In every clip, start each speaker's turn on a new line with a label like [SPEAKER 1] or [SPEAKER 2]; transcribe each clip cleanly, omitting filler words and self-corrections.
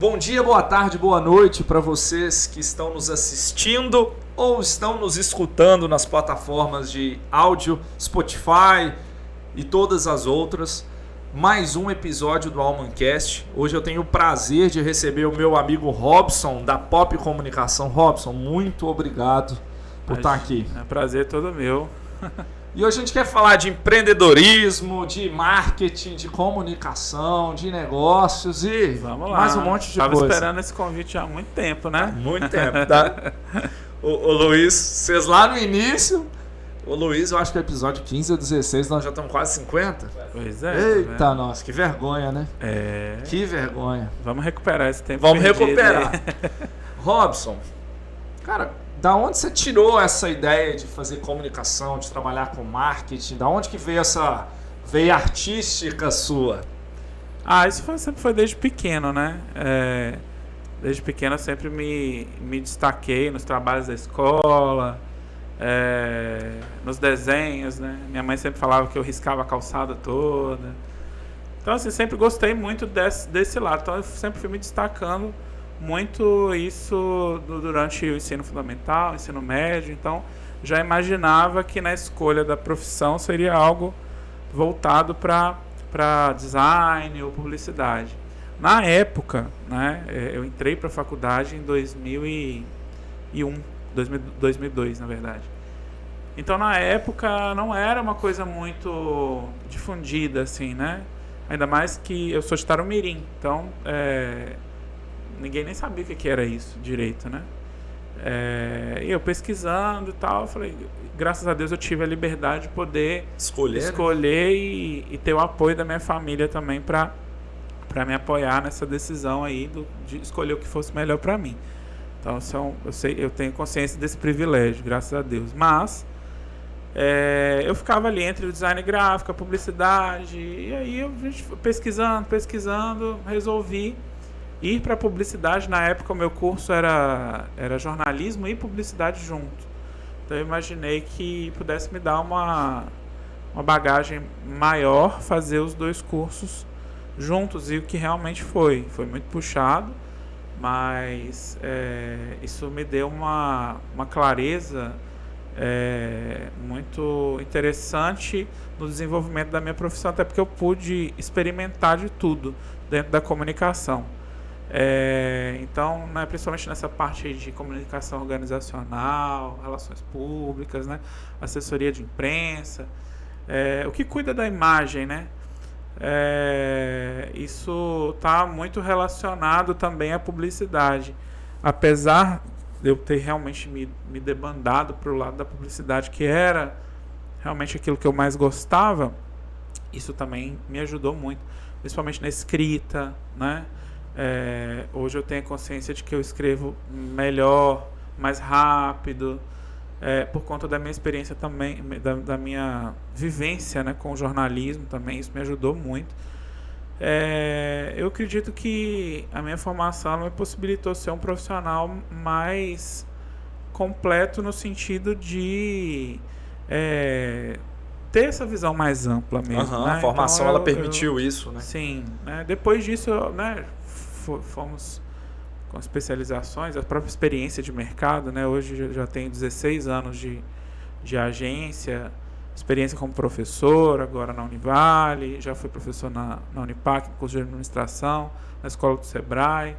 [SPEAKER 1] Bom dia, boa tarde, boa noite para vocês que estão nos assistindo ou estão nos escutando nas plataformas de áudio, Spotify e todas as outras. Mais um episódio do Almancast. Hoje eu tenho o prazer de receber o meu amigo Robson, da Pop Comunicação. Robson, muito obrigado por estar aqui.
[SPEAKER 2] É um prazer todo meu.
[SPEAKER 1] E hoje a gente quer falar de empreendedorismo, de marketing, de comunicação, de negócios e
[SPEAKER 2] Vamos lá.
[SPEAKER 1] mais um monte de
[SPEAKER 2] Tava
[SPEAKER 1] coisa.
[SPEAKER 2] esperando esse convite há muito tempo, né?
[SPEAKER 1] Muito tempo, tá? Ô Luiz, vocês lá no início... Ô Luiz, eu acho que o episódio 15 ou 16 nós já estamos quase 50.
[SPEAKER 2] Pois é.
[SPEAKER 1] Eita, nossa, que vergonha, né?
[SPEAKER 2] É.
[SPEAKER 1] Que vergonha.
[SPEAKER 2] Vamos recuperar esse tempo.
[SPEAKER 1] Vamos
[SPEAKER 2] perdido
[SPEAKER 1] recuperar.
[SPEAKER 2] aí.
[SPEAKER 1] Robson, cara, da onde você tirou essa ideia de fazer comunicação, de trabalhar com marketing? Da onde que veio essa veia artística sua?
[SPEAKER 2] Isso sempre foi desde pequeno, né? Desde pequeno eu sempre me destaquei nos trabalhos da escola, nos desenhos, né? Minha mãe sempre falava que eu riscava a calçada toda. Então, assim, sempre gostei muito desse lado. Então, eu sempre fui me destacando muito isso durante o ensino fundamental, ensino médio. Então, já imaginava que na escolha da profissão seria algo voltado para design ou publicidade. Na época, né, eu entrei para a faculdade em 2002, na verdade. Então, na época, não era uma coisa muito difundida, assim, né? Ainda mais que eu sou de Tarumirim, então ninguém nem sabia o que era isso direito, né? E eu pesquisando e tal, falei, graças a Deus eu tive a liberdade de poder escolher e ter o apoio da minha família também para me apoiar nessa decisão aí de escolher o que fosse melhor para mim. Então eu tenho consciência desse privilégio, graças a Deus. Mas eu ficava ali entre o design gráfico, a publicidade, e aí a gente pesquisando, resolvi ir para publicidade. Na época o meu curso era jornalismo e publicidade junto. Então eu imaginei que pudesse me dar uma bagagem maior fazer os dois cursos juntos, e o que realmente foi muito puxado, mas isso me deu uma clareza muito interessante no desenvolvimento da minha profissão, até porque eu pude experimentar de tudo dentro da comunicação. Então, né, principalmente nessa parte de comunicação organizacional, relações públicas, né, assessoria de imprensa, o que cuida da imagem, né? Isso está muito relacionado também à publicidade. Apesar de eu ter realmente me debandado para o lado da publicidade, que era realmente aquilo que eu mais gostava, isso também me ajudou muito, principalmente na escrita, né? Hoje eu tenho a consciência de que eu escrevo melhor, mais rápido, por conta da minha experiência também, da minha vivência, né, com o jornalismo também. Isso me ajudou muito. Eu acredito que a minha formação me possibilitou ser um profissional mais completo no sentido de ter essa visão mais ampla mesmo. Né?
[SPEAKER 1] A formação
[SPEAKER 2] então,
[SPEAKER 1] ela permitiu isso, né?
[SPEAKER 2] Sim. Depois disso, fomos com especializações, a própria experiência de mercado, né? Hoje eu já tenho 16 anos de agência, experiência como professor, agora na Univale, já fui professor na Unipac, no curso de administração, na escola do Sebrae.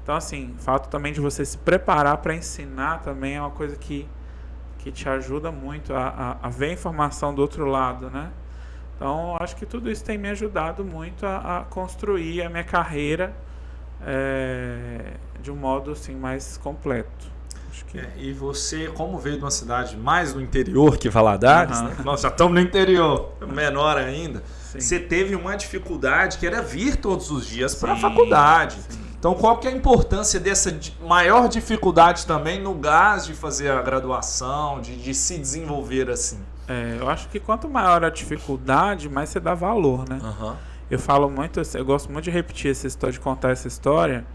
[SPEAKER 2] Então, assim, o fato também de você se preparar para ensinar também é uma coisa que te ajuda muito a ver a informação do outro lado, né? Então, acho que tudo isso tem me ajudado muito a construir a minha carreira de um modo assim, mais completo. Acho que...
[SPEAKER 1] E você, como veio de uma cidade mais no interior que Valadares, né? Nós já estamos no interior, menor ainda,
[SPEAKER 2] Sim.
[SPEAKER 1] Você teve uma dificuldade que era vir todos os dias para a faculdade.
[SPEAKER 2] Sim.
[SPEAKER 1] Então, qual que é a importância dessa maior dificuldade também no gás de fazer a graduação, de se desenvolver assim?
[SPEAKER 2] Eu acho que quanto maior a dificuldade, mais você dá valor, né? Eu falo muito, eu gosto muito de repetir essa história, de contar essa história.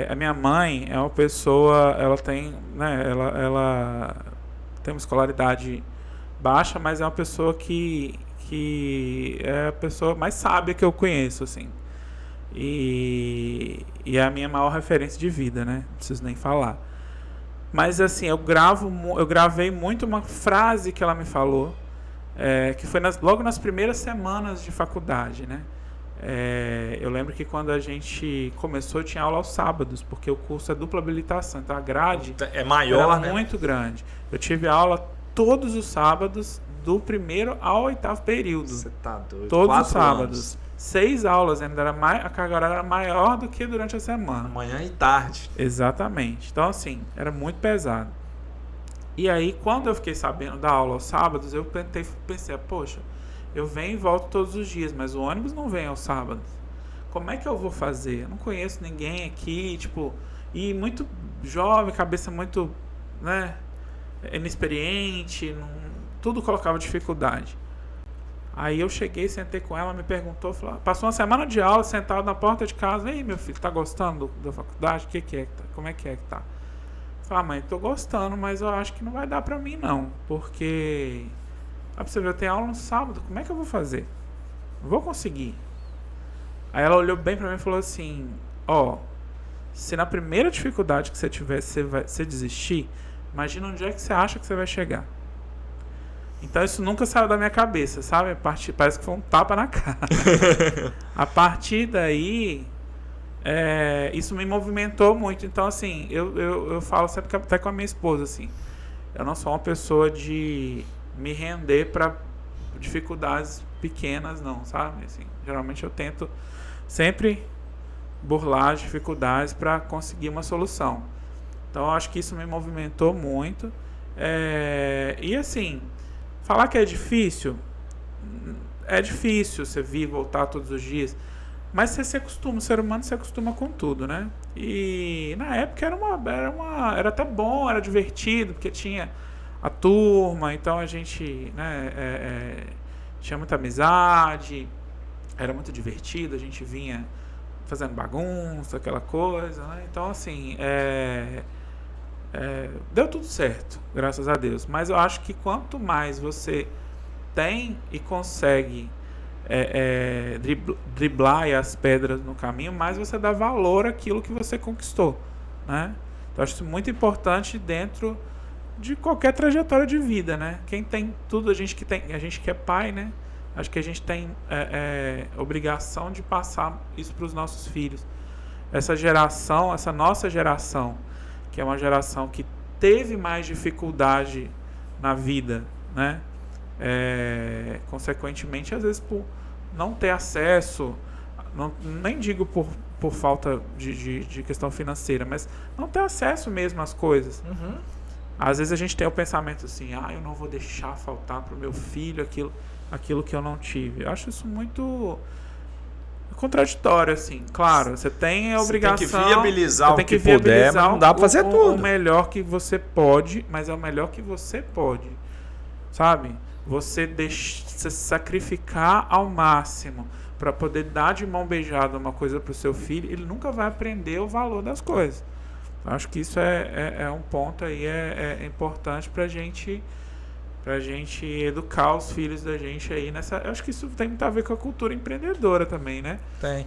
[SPEAKER 2] A minha mãe é uma pessoa, ela tem, né, ela tem uma escolaridade baixa, mas é uma pessoa que é a pessoa mais sábia que eu conheço, assim. E é a minha maior referência de vida, né? Não preciso nem falar. Mas assim, eu gravei muito uma frase que ela me falou, que foi logo nas primeiras semanas de faculdade, né? Eu lembro que quando a gente começou, eu tinha aula aos sábados, porque o curso é dupla habilitação, então a grade
[SPEAKER 1] é maior,
[SPEAKER 2] era muito grande. Eu tive aula todos os sábados, do primeiro ao 8º período.
[SPEAKER 1] Você tá doido.
[SPEAKER 2] Todos os sábados. 6 aulas, ainda era a carga horária era maior do que durante a semana.
[SPEAKER 1] Manhã e tarde.
[SPEAKER 2] Exatamente. Então, assim, era muito pesado. E aí, quando eu fiquei sabendo da aula aos sábados, eu pensei, poxa, eu venho e volto todos os dias, mas o ônibus não vem aos sábados. Como é que eu vou fazer? Eu não conheço ninguém aqui, tipo, e muito jovem, cabeça muito, né, inexperiente, tudo colocava dificuldade. Aí eu cheguei, sentei com ela, me perguntou, falou, passou uma semana de aula, sentado na porta de casa, ei, meu filho, tá gostando da faculdade? Como é que tá? Falei, mãe, tô gostando, mas eu acho que não vai dar pra mim não, porque pra você ver, eu tenho aula no sábado, como é que eu vou fazer? Não vou conseguir. Aí ela olhou bem pra mim e falou assim, se na primeira dificuldade que você tiver, você desistir, imagina onde é que você acha que você vai chegar. Então isso nunca saiu da minha cabeça, sabe? Parece que foi um tapa na cara. A partir daí, isso me movimentou muito. Então, assim, eu falo sempre até com a minha esposa, assim, eu não sou uma pessoa de me render para dificuldades pequenas, não, sabe? Assim, geralmente eu tento sempre burlar as dificuldades para conseguir uma solução. Então, eu acho que isso me movimentou muito. E assim, falar que é difícil você vir e voltar todos os dias, mas você se acostuma, o ser humano se acostuma com tudo, né? E na época era até bom, era divertido, porque tinha a turma, então a gente, né, tinha muita amizade, era muito divertido, a gente vinha fazendo bagunça, aquela coisa, né? Então, assim, deu tudo certo, graças a Deus. Mas eu acho que quanto mais você tem e consegue driblar as pedras no caminho, mais você dá valor àquilo que você conquistou, né? Então, eu acho isso muito importante dentro de qualquer trajetória de vida, né? Quem tem tudo, a gente que é pai, né? Acho que a gente tem obrigação de passar isso para os nossos filhos. Essa nossa geração, que é uma geração que teve mais dificuldade na vida, né? Consequentemente, às vezes por não ter acesso, nem digo por falta de questão financeira, mas não ter acesso mesmo às coisas.
[SPEAKER 1] Uhum.
[SPEAKER 2] Às vezes a gente tem o pensamento assim, eu não vou deixar faltar para o meu filho aquilo que eu não tive. Eu acho isso muito contraditório, assim. Claro, você tem a obrigação... Você tem que viabilizar
[SPEAKER 1] o que puder, mas não dá pra fazer tudo.
[SPEAKER 2] O melhor que você pode, mas é o melhor que você pode. Sabe? Você se sacrificar ao máximo para poder dar de mão beijada uma coisa pro seu filho, ele nunca vai aprender o valor das coisas. Acho que isso é um ponto aí, importante pra gente educar os filhos da gente aí nessa. Eu acho que isso tem muito a ver com a cultura empreendedora também, né?
[SPEAKER 1] Tem.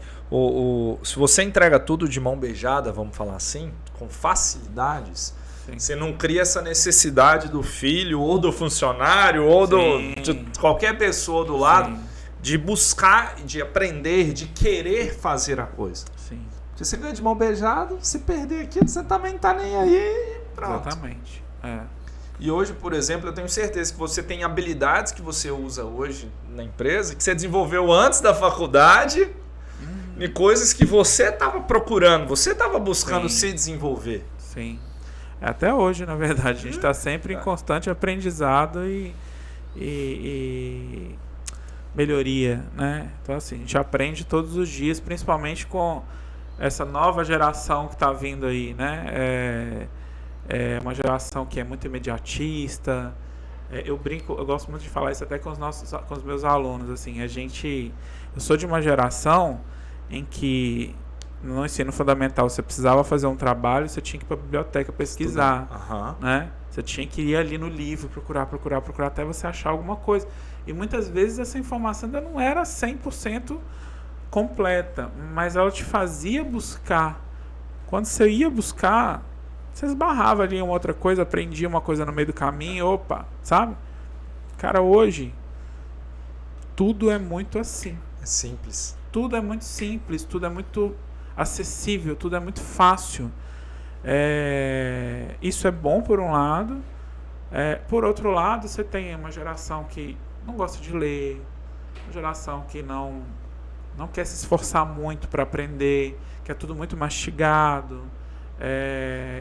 [SPEAKER 1] Se você entrega tudo de mão beijada, vamos falar assim, com facilidades, sim, você não cria essa necessidade do filho, ou do funcionário, ou de qualquer pessoa do lado, sim, de buscar, de aprender, de querer fazer a coisa.
[SPEAKER 2] Sim.
[SPEAKER 1] Se você ganha de mão beijada, se perder aquilo, você também não tá nem aí. Pronto.
[SPEAKER 2] Exatamente.
[SPEAKER 1] E hoje, por exemplo, eu tenho certeza que você tem habilidades que você usa hoje na empresa, que você desenvolveu antes da faculdade, e coisas que você estava procurando, você estava buscando se desenvolver.
[SPEAKER 2] Sim. Até hoje, na verdade, a gente está sempre em constante aprendizado e melhoria, né? Então, assim, a gente aprende todos os dias, principalmente com essa nova geração que está vindo aí, né? É uma geração que é muito imediatista. Eu gosto muito de falar isso até com os meus alunos, assim, eu sou de uma geração em que no ensino fundamental você precisava fazer um trabalho, você tinha que ir para a biblioteca pesquisar, né? Você tinha que ir ali no livro, procurar até você achar alguma coisa. E muitas vezes essa informação ainda não era 100% completa, mas ela te fazia buscar. Quando você ia buscar, você esbarrava ali em uma outra coisa, aprendia uma coisa no meio do caminho, opa, sabe? Cara, hoje tudo é muito assim.
[SPEAKER 1] É simples.
[SPEAKER 2] Tudo é muito simples, tudo é muito acessível, tudo é muito fácil. Isso é bom por um lado. Por outro lado, você tem uma geração que não gosta de ler, uma geração que não quer se esforçar muito para aprender, que é tudo muito mastigado.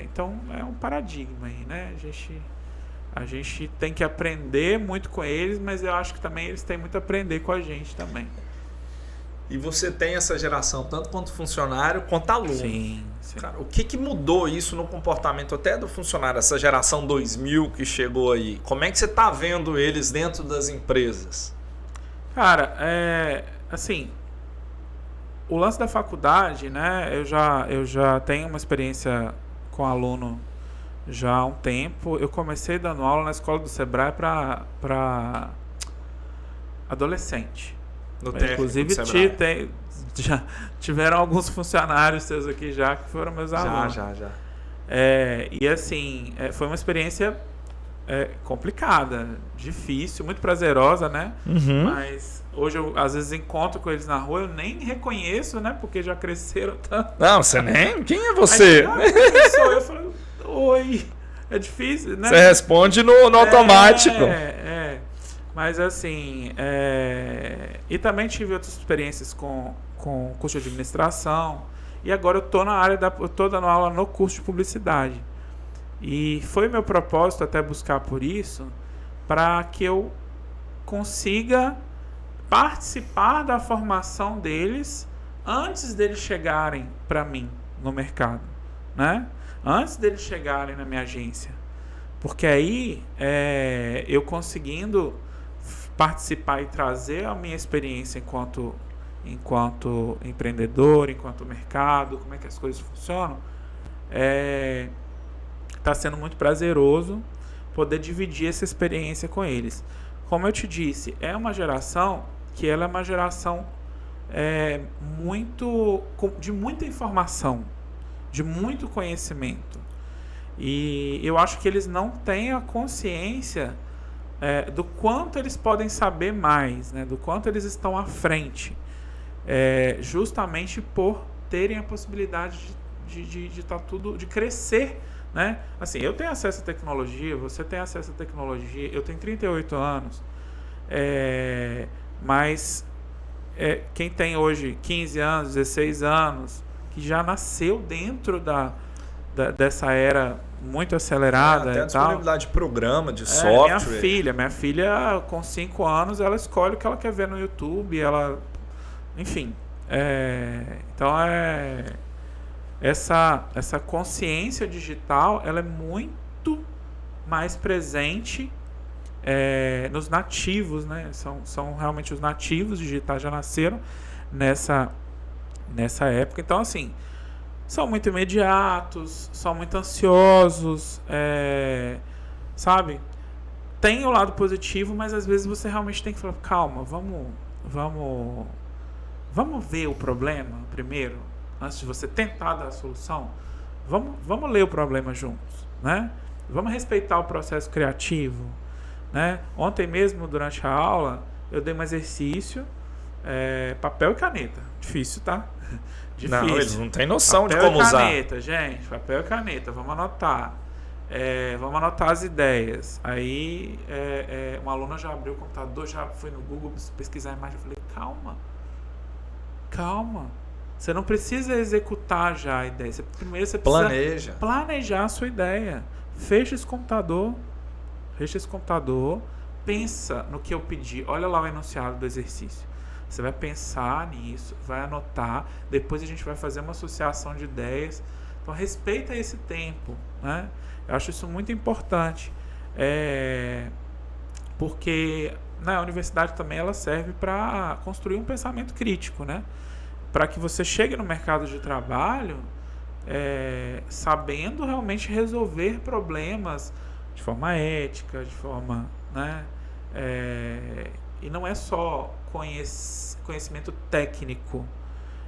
[SPEAKER 2] Então é um paradigma aí, né? A gente tem que aprender muito com eles, mas eu acho que também eles têm muito a aprender com a gente também.
[SPEAKER 1] E você tem essa geração, tanto quanto funcionário, quanto aluno.
[SPEAKER 2] Sim.
[SPEAKER 1] Cara, o que mudou isso no comportamento até do funcionário, essa geração 2000 que chegou aí? Como é que você está vendo eles dentro das empresas?
[SPEAKER 2] Cara, assim, o lance da faculdade, né? Eu já tenho uma experiência com aluno já há um tempo. Eu comecei dando aula na escola do Sebrae para adolescente. Inclusive já tiveram alguns funcionários seus aqui já que foram meus alunos.
[SPEAKER 1] Já.
[SPEAKER 2] E assim, foi uma experiência complicada, difícil, muito prazerosa, né?
[SPEAKER 1] Uhum.
[SPEAKER 2] Mas hoje eu às vezes encontro com eles na rua, eu nem reconheço, né? Porque já cresceram tanto.
[SPEAKER 1] Não, você nem... Quem é você?
[SPEAKER 2] Quem sou eu? Eu falo, oi. É difícil, né?
[SPEAKER 1] Você responde no automático.
[SPEAKER 2] Mas assim, e também tive outras experiências com curso de administração. E agora eu tô dando aula no curso de publicidade. E foi meu propósito até buscar por isso, para que eu consiga participar da formação deles antes deles chegarem para mim no mercado, né? Antes deles chegarem na minha agência. Porque aí, eu conseguindo participar e trazer a minha experiência enquanto empreendedor, enquanto mercado, como é que as coisas funcionam, está sendo muito prazeroso poder dividir essa experiência com eles. Como eu te disse, é uma geração que ela é uma geração de muita informação, de muito conhecimento. E eu acho que eles não têm a consciência do quanto eles podem saber mais, né? Do quanto eles estão à frente, justamente por terem a possibilidade de tá tudo, de crescer, né? Assim, eu tenho acesso à tecnologia, você tem acesso à tecnologia, eu tenho 38 anos, mas quem tem hoje 15 anos, 16 anos, que já nasceu dentro dessa era muito acelerada.
[SPEAKER 1] Até a disponibilidade de programa, de software.
[SPEAKER 2] Minha filha com 5 anos, ela escolhe o que ela quer ver no YouTube, enfim. Então essa consciência digital, ela é muito mais presente nos nativos, né? São realmente os nativos digitais, já nasceram nessa época. Então, assim, são muito imediatos, são muito ansiosos, sabe? Tem o lado positivo, mas às vezes você realmente tem que falar, calma, vamos ver o problema primeiro, antes de você tentar dar a solução. Vamos ler o problema juntos, né? Vamos respeitar o processo criativo, né? Ontem mesmo, durante a aula, eu dei um exercício, papel e caneta. Difícil, tá? Difícil.
[SPEAKER 1] Não, eles não têm noção
[SPEAKER 2] papel
[SPEAKER 1] de como usar.
[SPEAKER 2] Papel e caneta, gente. Papel e caneta. Vamos anotar. Vamos anotar as ideias. Aí, uma aluna já abriu o computador, já foi no Google pesquisar a imagem. Eu falei, calma. Você não precisa executar já a ideia. Primeiro você precisa planejar a sua ideia. Fecha esse computador. Pensa no que eu pedi. Olha lá o enunciado do exercício. Você vai pensar nisso, vai anotar, depois a gente vai fazer uma associação de ideias. Então respeita esse tempo, né? Eu acho isso muito importante, porque a universidade também ela serve para construir um pensamento crítico, né? Para que você chegue no mercado de trabalho sabendo realmente resolver problemas de forma ética, de forma, né? E não é só conhecimento técnico,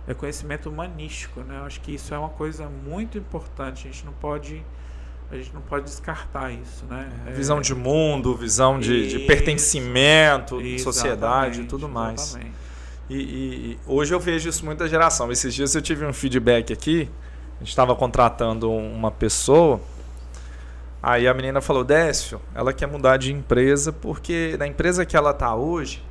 [SPEAKER 2] é conhecimento humanístico, né? Eu acho que isso é uma coisa muito importante. A gente não pode descartar isso, né?
[SPEAKER 1] Visão de mundo, visão de pertencimento, de sociedade e tudo mais.
[SPEAKER 2] Exatamente.
[SPEAKER 1] E hoje eu vejo isso muito da geração. Esses dias eu tive um feedback aqui, a gente estava contratando uma pessoa, aí a menina falou, Décio, ela quer mudar de empresa porque na empresa que ela está hoje,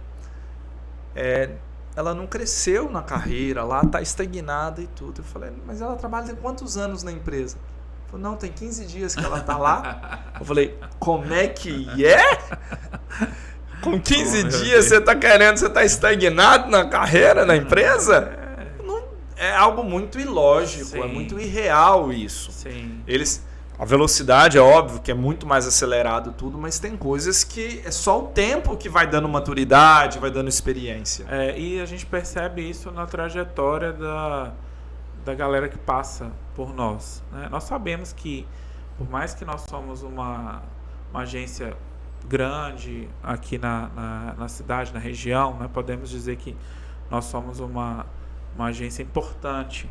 [SPEAKER 1] ela não cresceu na carreira, lá está estagnada e tudo. Eu falei, mas ela trabalha há quantos anos na empresa? Ela falou, não, tem 15 dias que ela está lá. Eu falei, como é que é? Com 15 dias você está estagnado na carreira, na empresa? Não, é algo muito ilógico,
[SPEAKER 2] Sim.
[SPEAKER 1] É muito irreal isso.
[SPEAKER 2] Sim.
[SPEAKER 1] A velocidade é óbvio que é muito mais acelerado tudo, mas tem coisas que é só o tempo que vai dando maturidade, vai dando experiência.
[SPEAKER 2] E a gente percebe isso na trajetória da galera que passa por nós, né? Nós sabemos que, por mais que nós somos uma agência grande aqui na cidade, na região, né? Podemos dizer que nós somos uma agência importante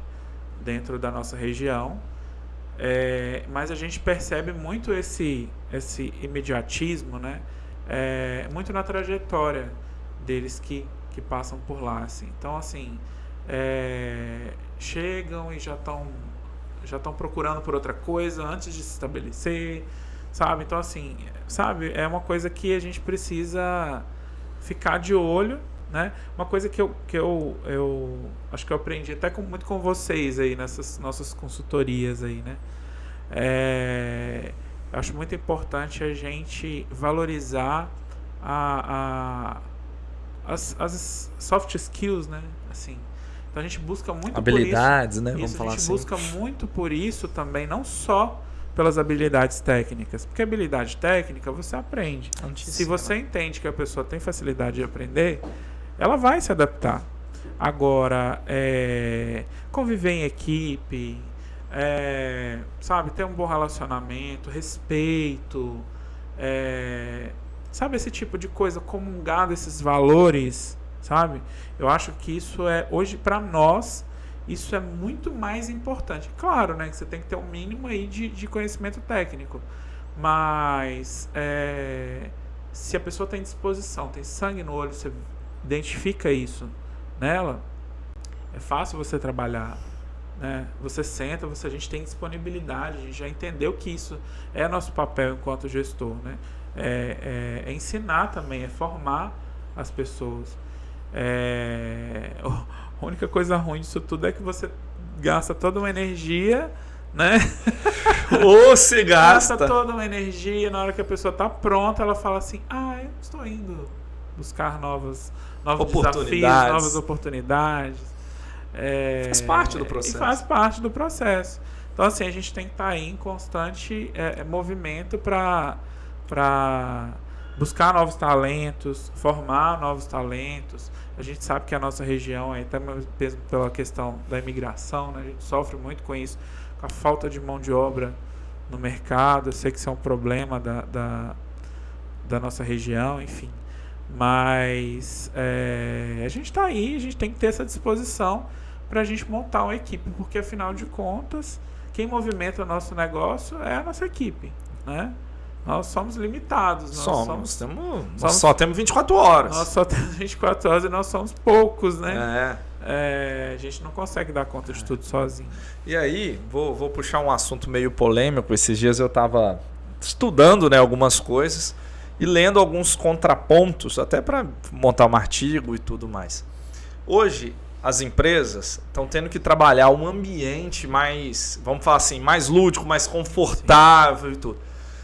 [SPEAKER 2] dentro da nossa região. Mas a gente percebe muito esse imediatismo, né? Muito na trajetória deles que passam por lá, assim. Então, assim, chegam e já estão procurando por outra coisa antes de se estabelecer, sabe? Então, assim, sabe? É uma coisa que a gente precisa ficar de olho, né? Uma coisa que eu acho que eu aprendi até muito com vocês aí nessas nossas consultorias aí, né? Acho muito importante a gente valorizar as soft skills, né? Assim, então a gente busca muito
[SPEAKER 1] habilidades,
[SPEAKER 2] por isso,
[SPEAKER 1] né? Vamos falar
[SPEAKER 2] a gente
[SPEAKER 1] assim.
[SPEAKER 2] busca muito por isso também, não só pelas habilidades técnicas, porque habilidade técnica você aprende. Se você entende que a pessoa tem facilidade de aprender, ela vai se adaptar. Agora, conviver em equipe, sabe, ter um bom relacionamento, respeito, sabe, esse tipo de coisa, comungar desses valores, sabe? Eu acho que isso hoje para nós, isso é muito mais importante. Claro, né, que você tem que ter um mínimo aí de conhecimento técnico, mas se a pessoa tem disposição, tem sangue no olho, você identifica isso nela, é fácil você trabalhar, né? Você senta, a gente tem disponibilidade, a gente já entendeu que isso é nosso papel enquanto gestor, né? É ensinar também, é formar as pessoas. A única coisa ruim disso tudo é que você gasta toda uma energia, né?
[SPEAKER 1] Ou se gasta
[SPEAKER 2] toda uma energia, na hora que a pessoa está pronta, ela fala assim, eu estou indo buscar novos desafios, novas oportunidades.
[SPEAKER 1] Faz parte do processo.
[SPEAKER 2] E faz parte do processo. Então, assim, a gente tem que estar aí em constante movimento para buscar novos talentos, formar novos talentos. A gente sabe que a nossa região, até mesmo pela questão da imigração, né, a gente sofre muito com isso, com a falta de mão de obra no mercado. Eu sei que isso é um problema da nossa região, enfim. Mas a gente está aí, a gente tem que ter essa disposição para a gente montar uma equipe, porque afinal de contas, quem movimenta o nosso negócio é a nossa equipe, né? Nós somos limitados.
[SPEAKER 1] Nós só temos 24 horas.
[SPEAKER 2] Nós só temos 24 horas e nós somos poucos, né? A gente não consegue dar conta de tudo sozinho.
[SPEAKER 1] E aí, vou puxar um assunto meio polêmico. Esses dias eu estava estudando, né, algumas coisas e lendo alguns contrapontos, até para montar um artigo e tudo mais. Hoje, as empresas estão tendo que trabalhar um ambiente mais, vamos falar assim, mais lúdico, mais confortável. Sim. E tudo.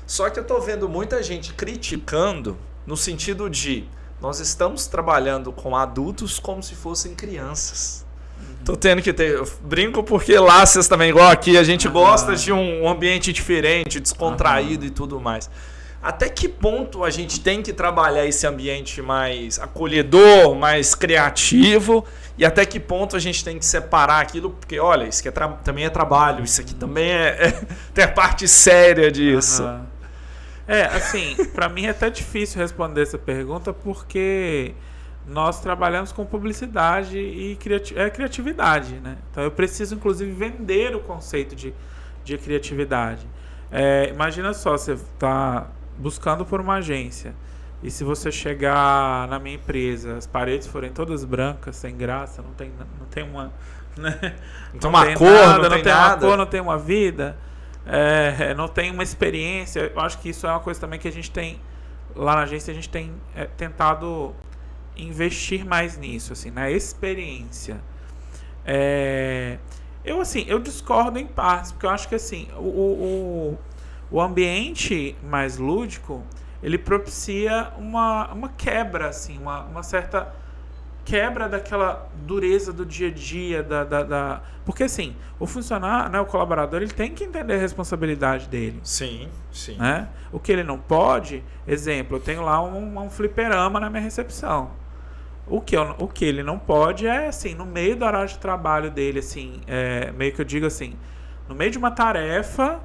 [SPEAKER 1] Só que eu estou vendo muita gente criticando no sentido de nós estamos trabalhando com adultos como se fossem crianças. Tô tendo que ter... Eu brinco porque lá vocês também, igual aqui, a gente gosta de um ambiente diferente, descontraído e tudo mais. Até que ponto a gente tem que trabalhar esse ambiente mais acolhedor, mais criativo, e até que ponto a gente tem que separar aquilo, porque olha, isso aqui também é trabalho, isso aqui também tem a parte séria disso.
[SPEAKER 2] Assim, para mim é até difícil responder essa pergunta porque nós trabalhamos com publicidade e criatividade, né? Então eu preciso, inclusive, vender o conceito de criatividade. Imagina só, você está buscando por uma agência e se você chegar na minha empresa, as paredes forem todas brancas, sem graça, não tem uma... Né?
[SPEAKER 1] Não tem uma cor, não tem
[SPEAKER 2] uma
[SPEAKER 1] nada.
[SPEAKER 2] cor, não tem uma vida, não tem uma experiência. Eu acho que isso é uma coisa também que a gente tem lá na agência, a gente tem tentado investir mais nisso, assim, na experiência. Eu discordo em partes, porque eu acho que assim, o ambiente mais lúdico, ele propicia uma quebra, assim, uma certa quebra daquela dureza do dia a dia, porque assim, o funcionário, né, o colaborador, ele tem que entender a responsabilidade dele.
[SPEAKER 1] Sim, sim.
[SPEAKER 2] Né? O que ele não pode, exemplo, eu tenho lá um fliperama na minha recepção. O que ele não pode é, assim, no meio do horário de trabalho dele, assim, meio que eu digo assim, no meio de uma tarefa,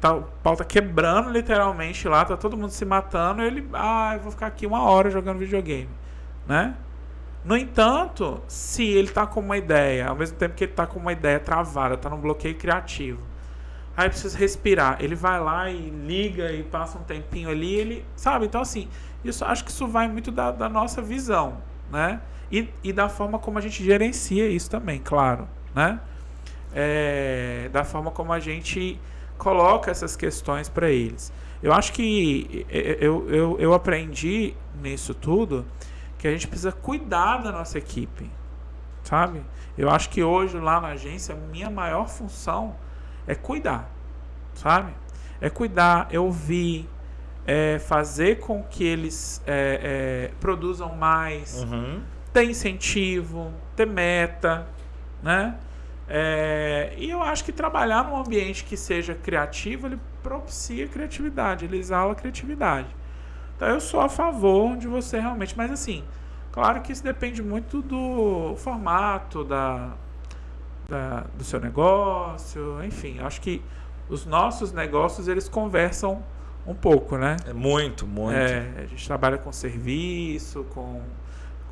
[SPEAKER 2] o pau tá quebrando literalmente lá, tá todo mundo se matando, eu vou ficar aqui 1 hora jogando videogame, né? No entanto, se ele tá com uma ideia, ao mesmo tempo que ele tá com uma ideia travada, tá num bloqueio criativo, aí precisa respirar, ele vai lá e liga e passa um tempinho ali, ele, sabe? Então, assim, acho que isso vai muito da nossa visão, né? E da forma como a gente gerencia isso também, claro, né? Da forma como a gente coloca essas questões para eles. Eu acho que eu aprendi nisso tudo que a gente precisa cuidar da nossa equipe, sabe? Eu acho que hoje lá na agência a minha maior função é cuidar, sabe? É cuidar, é ouvir, fazer com que eles produzam mais, ter incentivo, ter meta, né? E eu acho que trabalhar num ambiente que seja criativo, ele propicia criatividade, ele exala criatividade. Então eu sou a favor de você realmente, mas assim, claro que isso depende muito do formato do seu negócio, enfim, acho que os nossos negócios, eles conversam um pouco, né?
[SPEAKER 1] Muito.
[SPEAKER 2] A gente trabalha com serviço, com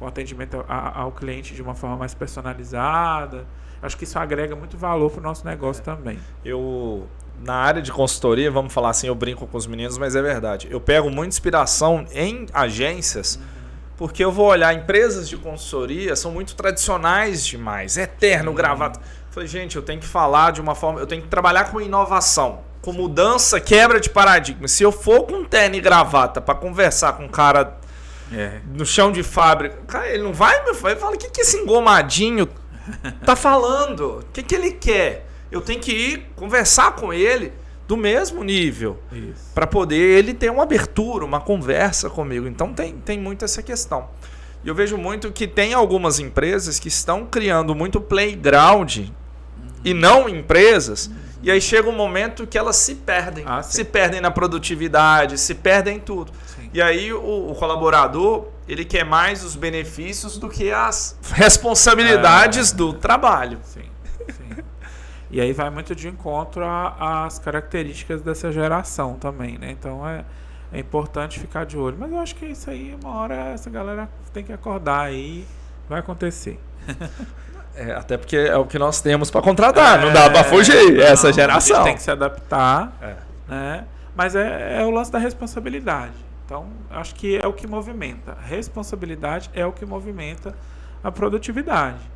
[SPEAKER 2] atendimento ao cliente de uma forma mais personalizada. Acho que isso agrega muito valor para o nosso negócio também.
[SPEAKER 1] Na área de consultoria, vamos falar assim, eu brinco com os meninos, mas é verdade. Eu pego muita inspiração em agências, porque eu vou olhar, empresas de consultoria são muito tradicionais demais, terno, gravata. Falei, gente, eu tenho que falar de uma forma, eu tenho que trabalhar com inovação, com mudança, quebra de paradigma. Se eu for com terno e gravata para conversar com um cara no chão de fábrica, cara, ele não vai, meu filho, ele fala, o que esse engomadinho tá falando? O que ele quer? Eu tenho que ir conversar com ele do mesmo nível para poder ele ter uma abertura, uma conversa comigo. Então tem muito essa questão. E eu vejo muito que tem algumas empresas que estão criando muito playground e não empresas. E aí chega um momento que elas se perdem. Se perdem na produtividade, se perdem em tudo. Sim. E aí o colaborador, ele quer mais os benefícios do que as responsabilidades do trabalho.
[SPEAKER 2] Sim. E aí vai muito de encontro às características dessa geração também, né? Então é importante ficar de olho. Mas eu acho que isso aí, uma hora, essa galera tem que acordar aí, vai acontecer.
[SPEAKER 1] Até porque é o que nós temos para contratar, não dá para fugir, essa geração.
[SPEAKER 2] A gente tem que se adaptar, né? Mas é o lance da responsabilidade. Então, acho que é o que movimenta. Responsabilidade é o que movimenta a produtividade.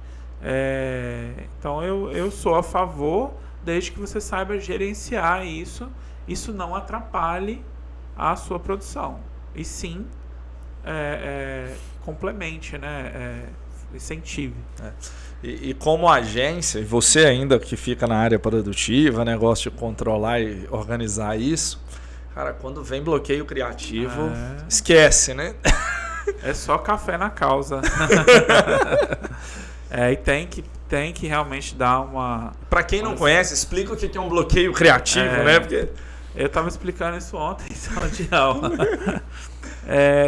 [SPEAKER 2] Então eu sou a favor, desde que você saiba gerenciar isso não atrapalhe a sua produção, e sim complemente, né? Incentive.
[SPEAKER 1] E como agência, e você ainda que fica na área produtiva, negócio de controlar e organizar isso, cara, quando vem bloqueio criativo, esquece, né?
[SPEAKER 2] É só café na causa. E tem que realmente dar uma...
[SPEAKER 1] Para quem não conhece, explica o que é um bloqueio criativo, né? Porque...
[SPEAKER 2] Eu estava explicando isso ontem em sala de aula.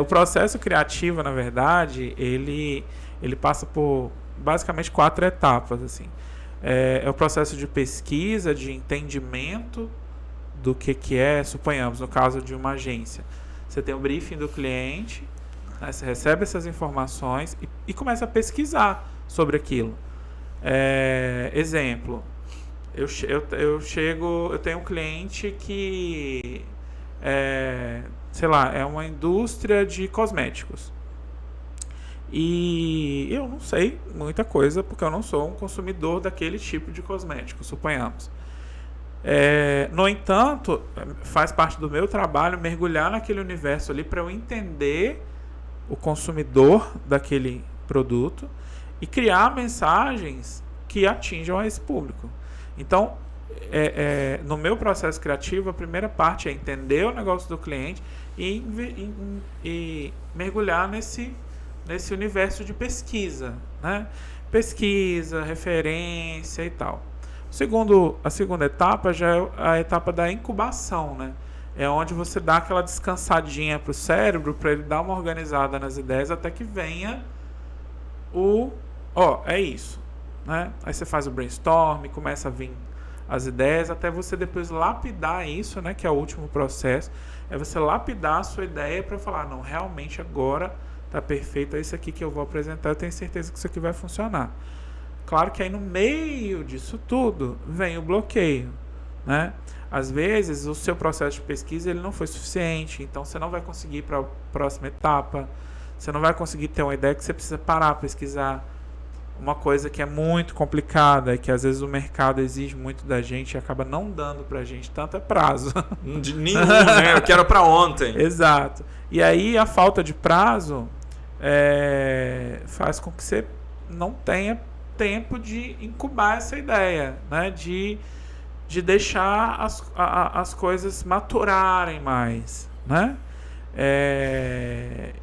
[SPEAKER 2] O processo criativo, na verdade, ele passa por basicamente 4 etapas. Assim. É o processo de pesquisa, de entendimento do que é, suponhamos, no caso de uma agência, você tem o briefing do cliente, né, você recebe essas informações e começa a pesquisar sobre aquilo. Exemplo, eu tenho um cliente que sei lá, é uma indústria de cosméticos. E eu não sei muita coisa, porque eu não sou um consumidor daquele tipo de cosmético, suponhamos. No entanto, faz parte do meu trabalho mergulhar naquele universo ali para eu entender o consumidor daquele produto e criar mensagens que atinjam a esse público. Então, no meu processo criativo, a primeira parte é entender o negócio do cliente e mergulhar nesse universo de pesquisa, né? Pesquisa, referência e tal. A segunda etapa já é a etapa da incubação, né? É onde você dá aquela descansadinha para o cérebro, para ele dar uma organizada nas ideias até que venha é isso, né? Aí você faz o brainstorm, começa a vir as ideias, até você depois lapidar isso, né? Que é o último processo. É você lapidar a sua ideia para falar, não, realmente agora tá perfeito, é isso aqui que eu vou apresentar, eu tenho certeza que isso aqui vai funcionar. Claro que aí no meio disso tudo vem o bloqueio, né? Às vezes o seu processo de pesquisa ele não foi suficiente, então você não vai conseguir ir para a próxima etapa, você não vai conseguir ter uma ideia que você precisa parar, pesquisar uma coisa que é muito complicada e que às vezes o mercado exige muito da gente e acaba não dando pra gente tanto prazo.
[SPEAKER 1] De nenhum, né? Eu quero para ontem.
[SPEAKER 2] Exato. E aí a falta de prazo faz com que você não tenha tempo de incubar essa ideia, né? De deixar as coisas maturarem mais, né?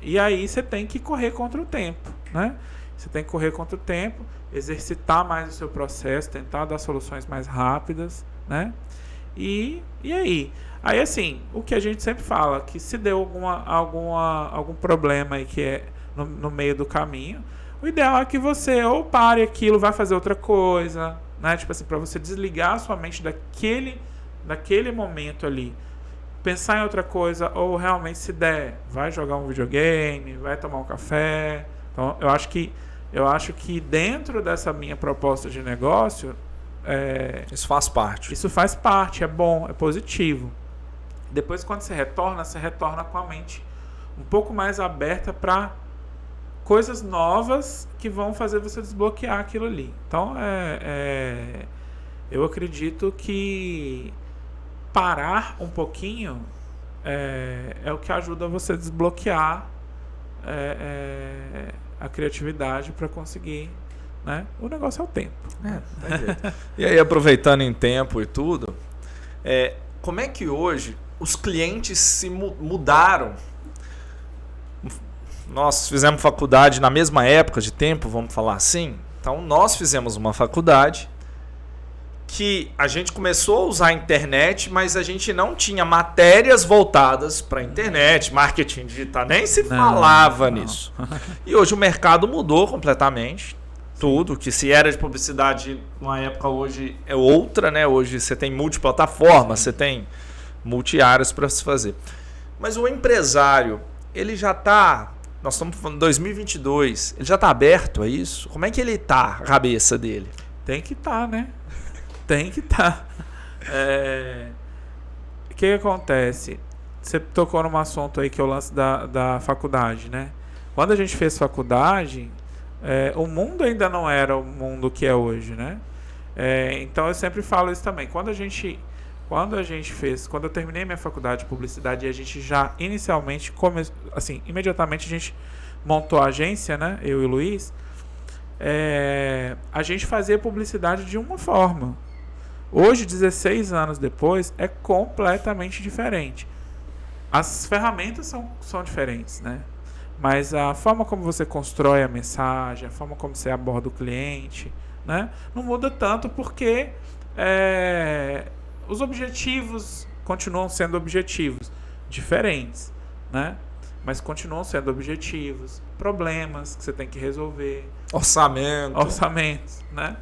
[SPEAKER 2] E aí você tem que correr contra o tempo, né? Você tem que correr contra o tempo, exercitar mais o seu processo, tentar dar soluções mais rápidas, né? E aí? Aí, assim, o que a gente sempre fala, que se deu algum problema aí que é no meio do caminho, o ideal é que você ou pare aquilo, vai fazer outra coisa, né? Tipo assim, para você desligar a sua mente daquele momento ali, pensar em outra coisa, ou realmente, se der, vai jogar um videogame, vai tomar um café. Então, eu acho que dentro dessa minha proposta de negócio,
[SPEAKER 1] isso faz parte.
[SPEAKER 2] Isso faz parte, é bom, é positivo. Depois, quando você retorna com a mente um pouco mais aberta para coisas novas que vão fazer você desbloquear aquilo ali. Então, eu acredito que parar um pouquinho é o que ajuda você a desbloquear a criatividade para conseguir, né? O negócio é o tempo.
[SPEAKER 1] E aí, aproveitando em tempo e tudo, como é que hoje os clientes se mudaram? Nós fizemos faculdade na mesma época de tempo, vamos falar assim. Então, nós fizemos uma faculdade que a gente começou a usar a internet, mas a gente não tinha matérias voltadas para a internet, marketing digital, nem se falava nisso. E hoje o mercado mudou completamente. Tudo, que se era de publicidade numa época, hoje é outra, né? Hoje você tem multiplataformas, você tem multi-áreas para se fazer. Mas o empresário, ele já está... Nós estamos falando de 2022, ele já está aberto a isso? Como é que ele está, a cabeça dele?
[SPEAKER 2] Tem que estar, né? Tem que estar. O que acontece? Você tocou num assunto aí que é o lance da faculdade, né? Quando a gente fez faculdade, o mundo ainda não era o mundo que é hoje, né? Então eu sempre falo isso também. Quando eu terminei minha faculdade de publicidade e a gente já inicialmente, imediatamente a gente montou a agência, né? Eu e o Luiz, a gente fazia publicidade de uma forma. Hoje, 16 anos depois, é completamente diferente. As ferramentas são diferentes, né? Mas a forma como você constrói a mensagem, a forma como você aborda o cliente, né? Não muda tanto porque os objetivos continuam sendo objetivos diferentes, né? Mas continuam sendo objetivos, problemas que você tem que resolver.
[SPEAKER 1] Orçamentos,
[SPEAKER 2] né?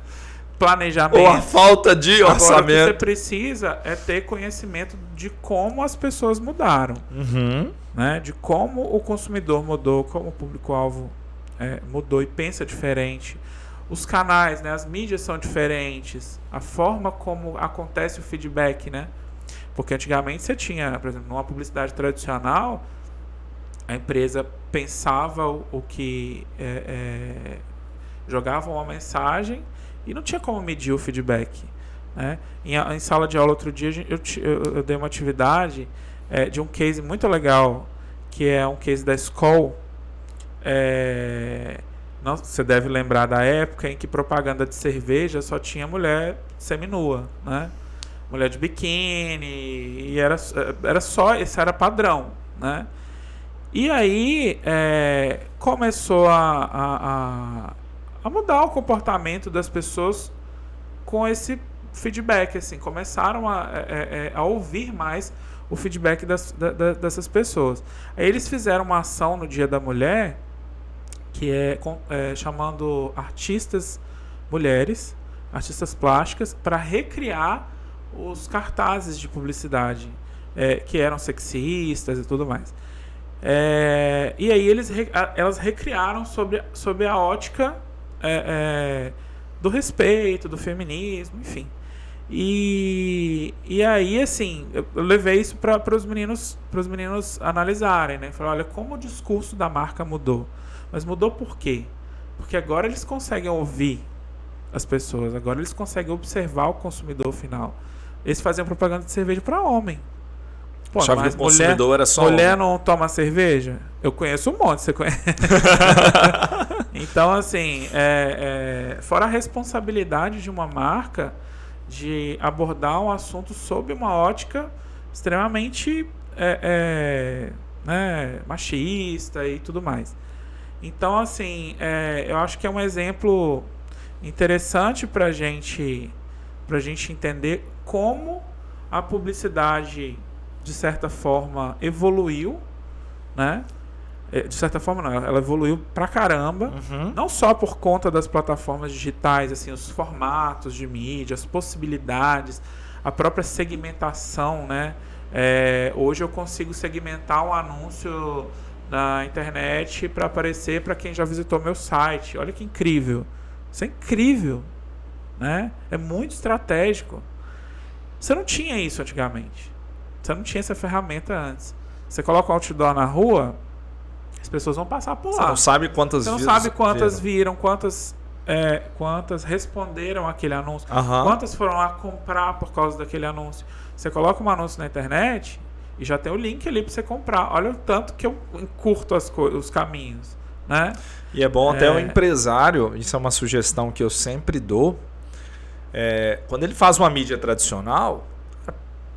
[SPEAKER 2] planejamento.
[SPEAKER 1] Ou a falta de
[SPEAKER 2] Agora, o que você
[SPEAKER 1] orçamento.
[SPEAKER 2] precisa é ter conhecimento de como as pessoas mudaram.
[SPEAKER 1] Uhum.
[SPEAKER 2] Né? De como o consumidor mudou, como o público-alvo mudou e pensa diferente. Os canais, né? As mídias são diferentes. A forma como acontece o feedback, né? Porque antigamente você tinha, por exemplo, numa publicidade tradicional, a empresa pensava o que jogava uma mensagem e não tinha como medir o feedback. Né? Em sala de aula outro dia eu dei uma atividade de um case muito legal, que é um case da Skol. Você deve lembrar da época em que propaganda de cerveja só tinha mulher seminua, né? Mulher de biquíni, e era só, esse era padrão, né? E aí começou a mudar o comportamento das pessoas com esse feedback, assim, começaram a ouvir mais o feedback dessas pessoas. Aí eles fizeram uma ação no Dia da Mulher, que chamando artistas mulheres, artistas plásticas, para recriar os cartazes de publicidade que eram sexistas e tudo mais. E aí elas recriaram sob a ótica do respeito, do feminismo, enfim. E aí, assim, eu levei isso para os meninos analisarem, né? Falei, olha, como o discurso da marca mudou. Mas mudou por quê? Porque agora eles conseguem ouvir as pessoas, agora eles conseguem observar o consumidor final. Eles faziam propaganda de cerveja para homem. Pô,
[SPEAKER 1] Achava que o consumidor era só
[SPEAKER 2] mulher
[SPEAKER 1] homem.
[SPEAKER 2] Não toma cerveja? Eu conheço um monte, você conhece? Então, assim, fora a responsabilidade de uma marca de abordar um assunto sob uma ótica extremamente machista e tudo mais. Então, assim, eu acho que é um exemplo interessante para a gente entender como a publicidade, de certa forma, evoluiu, né? De certa forma não, ela evoluiu pra caramba, não só por conta das plataformas digitais, assim, os formatos de mídia, as possibilidades, a própria segmentação, né? Hoje eu consigo segmentar um anúncio na internet para aparecer para quem já visitou meu site. Olha que incrível. Isso é incrível, né? É muito estratégico. Você não tinha isso antigamente. Você não tinha essa ferramenta antes. Você coloca um outdoor na rua, as pessoas vão passar por lá.
[SPEAKER 1] Você não sabe quantas
[SPEAKER 2] Você não sabe quantas viram, quantas responderam aquele anúncio, quantas foram lá comprar por causa daquele anúncio. Você coloca um anúncio na internet e já tem o link ali para você comprar. Olha o tanto que eu encurto os caminhos, né?
[SPEAKER 1] E é bom até o empresário, isso é uma sugestão que eu sempre dou, quando ele faz uma mídia tradicional,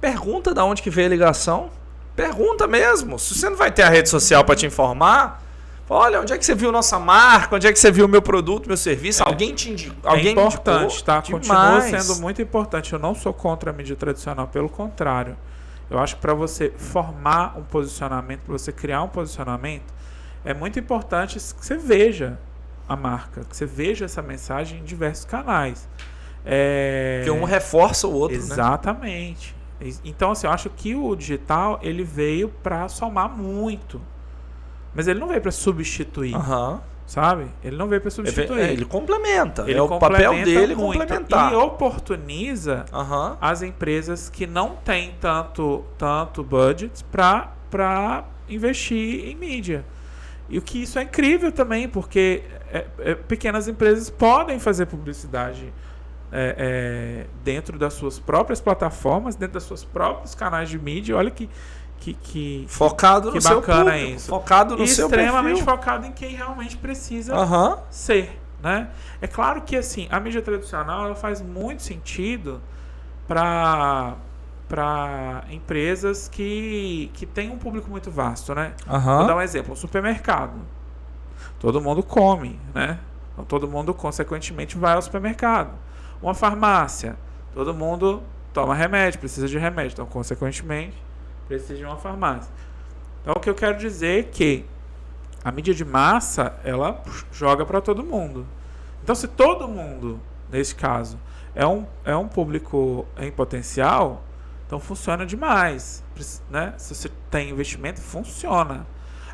[SPEAKER 1] pergunta de onde que veio a ligação. Pergunta mesmo. Se você não vai ter a rede social para te informar, olha, onde é que você viu nossa marca? Onde é que você viu o meu produto, meu serviço? Alguém te indicou?
[SPEAKER 2] É importante,
[SPEAKER 1] indicou?
[SPEAKER 2] tá?
[SPEAKER 1] Demais.
[SPEAKER 2] Continua sendo muito importante. Eu não sou contra a mídia tradicional, pelo contrário. Eu acho que para você formar um posicionamento, para você criar um posicionamento, é muito importante que você veja a marca, que você veja essa mensagem em diversos canais.
[SPEAKER 1] Porque um reforça o outro,
[SPEAKER 2] exatamente. Né? Então, assim, eu acho que o digital ele veio para somar muito, mas ele não veio para substituir, sabe? Ele não veio para substituir.
[SPEAKER 1] Ele complementa. O papel dele
[SPEAKER 2] muito,
[SPEAKER 1] complementar.
[SPEAKER 2] E oportuniza as empresas que não têm tanto budget para investir em mídia. E o que isso é incrível também, porque pequenas empresas podem fazer publicidade dentro das suas próprias plataformas, dentro dos seus próprios canais de mídia. Olha que
[SPEAKER 1] focado no seu público, isso. Focado no seu perfil.
[SPEAKER 2] Extremamente focado em quem realmente precisa ser, né? É claro que assim, a mídia tradicional ela faz muito sentido para empresas que têm um público muito vasto, né? Vou dar um exemplo, um supermercado. Todo mundo come, né? Então, todo mundo, consequentemente, vai ao supermercado. Uma farmácia. Todo mundo toma remédio, precisa de remédio. Então, consequentemente, precisa de uma farmácia. Então, o que eu quero dizer é que a mídia de massa, ela joga para todo mundo. Então, se todo mundo nesse caso, é um público em potencial, então funciona demais, né? Se você tem investimento, funciona.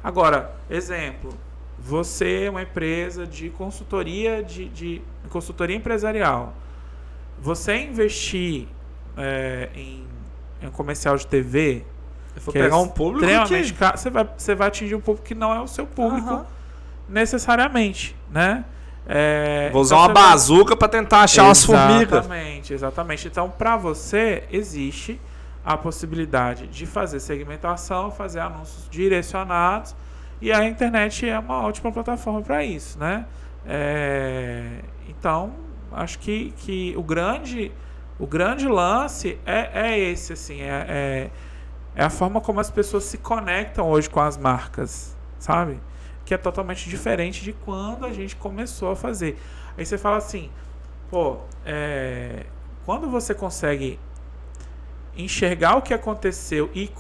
[SPEAKER 2] Agora, exemplo, você é uma empresa de consultoria, de consultoria empresarial. Você investir em um comercial de TV,
[SPEAKER 1] vou pegar um público
[SPEAKER 2] extremamente caro, você vai atingir um público que não é o seu público necessariamente, né?
[SPEAKER 1] Vou usar uma bazuca para tentar achar umas formigas.
[SPEAKER 2] Exatamente. Então, para você, existe a possibilidade de fazer segmentação, fazer anúncios direcionados, e a internet é uma ótima plataforma para isso, né? Então, acho que o grande lance é esse, assim, é a forma como as pessoas se conectam hoje com as marcas, sabe? Que é totalmente diferente de quando a gente começou a fazer. Aí você fala assim, quando você consegue enxergar o que aconteceu e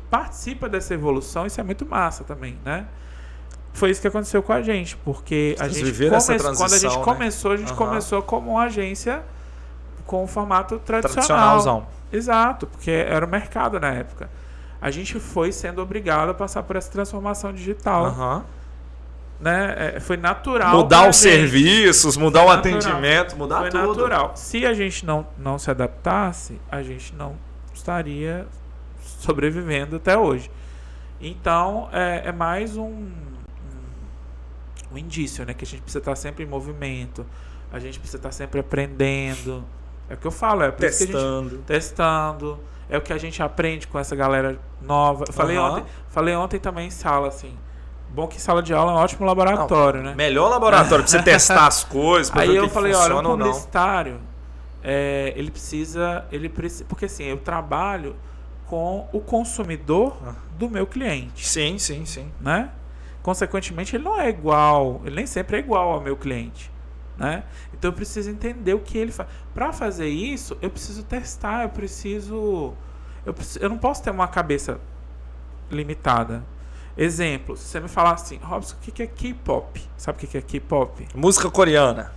[SPEAKER 2] participa dessa evolução, isso é muito massa também, né? Foi isso que aconteceu com a gente, porque a gente quando a gente começou, a gente começou como uma agência com o formato tradicional. Exato, porque era o mercado na época. A gente foi sendo obrigado a passar por essa transformação digital. Né? Foi natural.
[SPEAKER 1] Mudar os serviços, mudar o atendimento, mudar tudo.
[SPEAKER 2] Foi natural. Se a gente não se adaptasse, a gente não estaria sobrevivendo até hoje. Então, é mais um indício, né? Que a gente precisa estar sempre em movimento, a gente precisa estar sempre aprendendo. É o que eu falo, é por isso que a gente testando. É o que a gente aprende com essa galera nova. Falei ontem também em sala, assim. Bom que sala de aula é um ótimo laboratório, né?
[SPEAKER 1] Melhor laboratório pra você testar as coisas, pra
[SPEAKER 2] ver
[SPEAKER 1] o
[SPEAKER 2] que funciona ou não. Aí eu falei, olha, o publicitário, ele precisa... Porque assim, eu trabalho com o consumidor do meu cliente.
[SPEAKER 1] Sim.
[SPEAKER 2] Né? Consequentemente, ele não é igual, ele nem sempre é igual ao meu cliente. Né? Então eu preciso entender o que ele faz. Para fazer isso, eu preciso testar, eu não posso ter uma cabeça limitada. Exemplo, se você me falar assim, Robson, o que é K-pop? Sabe o que é K-pop?
[SPEAKER 1] Música coreana.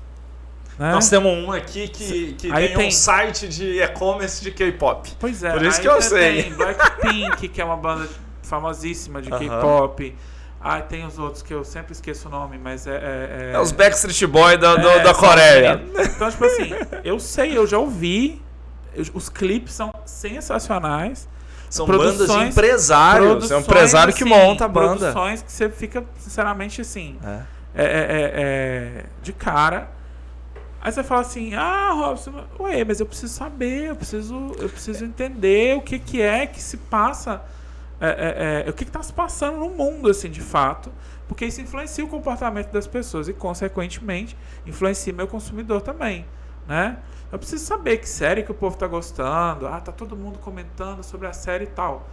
[SPEAKER 1] Né? Nós temos um aqui que tem um site de e-commerce de K-pop.
[SPEAKER 2] Pois é.
[SPEAKER 1] Por isso que eu sei.
[SPEAKER 2] Tem Blackpink, que é uma banda famosíssima de K-pop. Tem os outros que eu sempre esqueço o nome, mas
[SPEAKER 1] é os Backstreet Boys da Coreia.
[SPEAKER 2] Então, tipo assim, eu já ouvi, os clipes são sensacionais.
[SPEAKER 1] São bandas de empresários. É um empresário que monta a banda.
[SPEAKER 2] Produções que você fica, sinceramente, assim, de cara. Aí você fala assim, Robson, mas eu preciso saber, eu preciso entender o que é que se passa, o que está se passando no mundo, assim, de fato, porque isso influencia o comportamento das pessoas e, consequentemente, influencia meu consumidor também, né? Eu preciso saber que série que o povo tá gostando. Tá todo mundo comentando sobre a série e tal.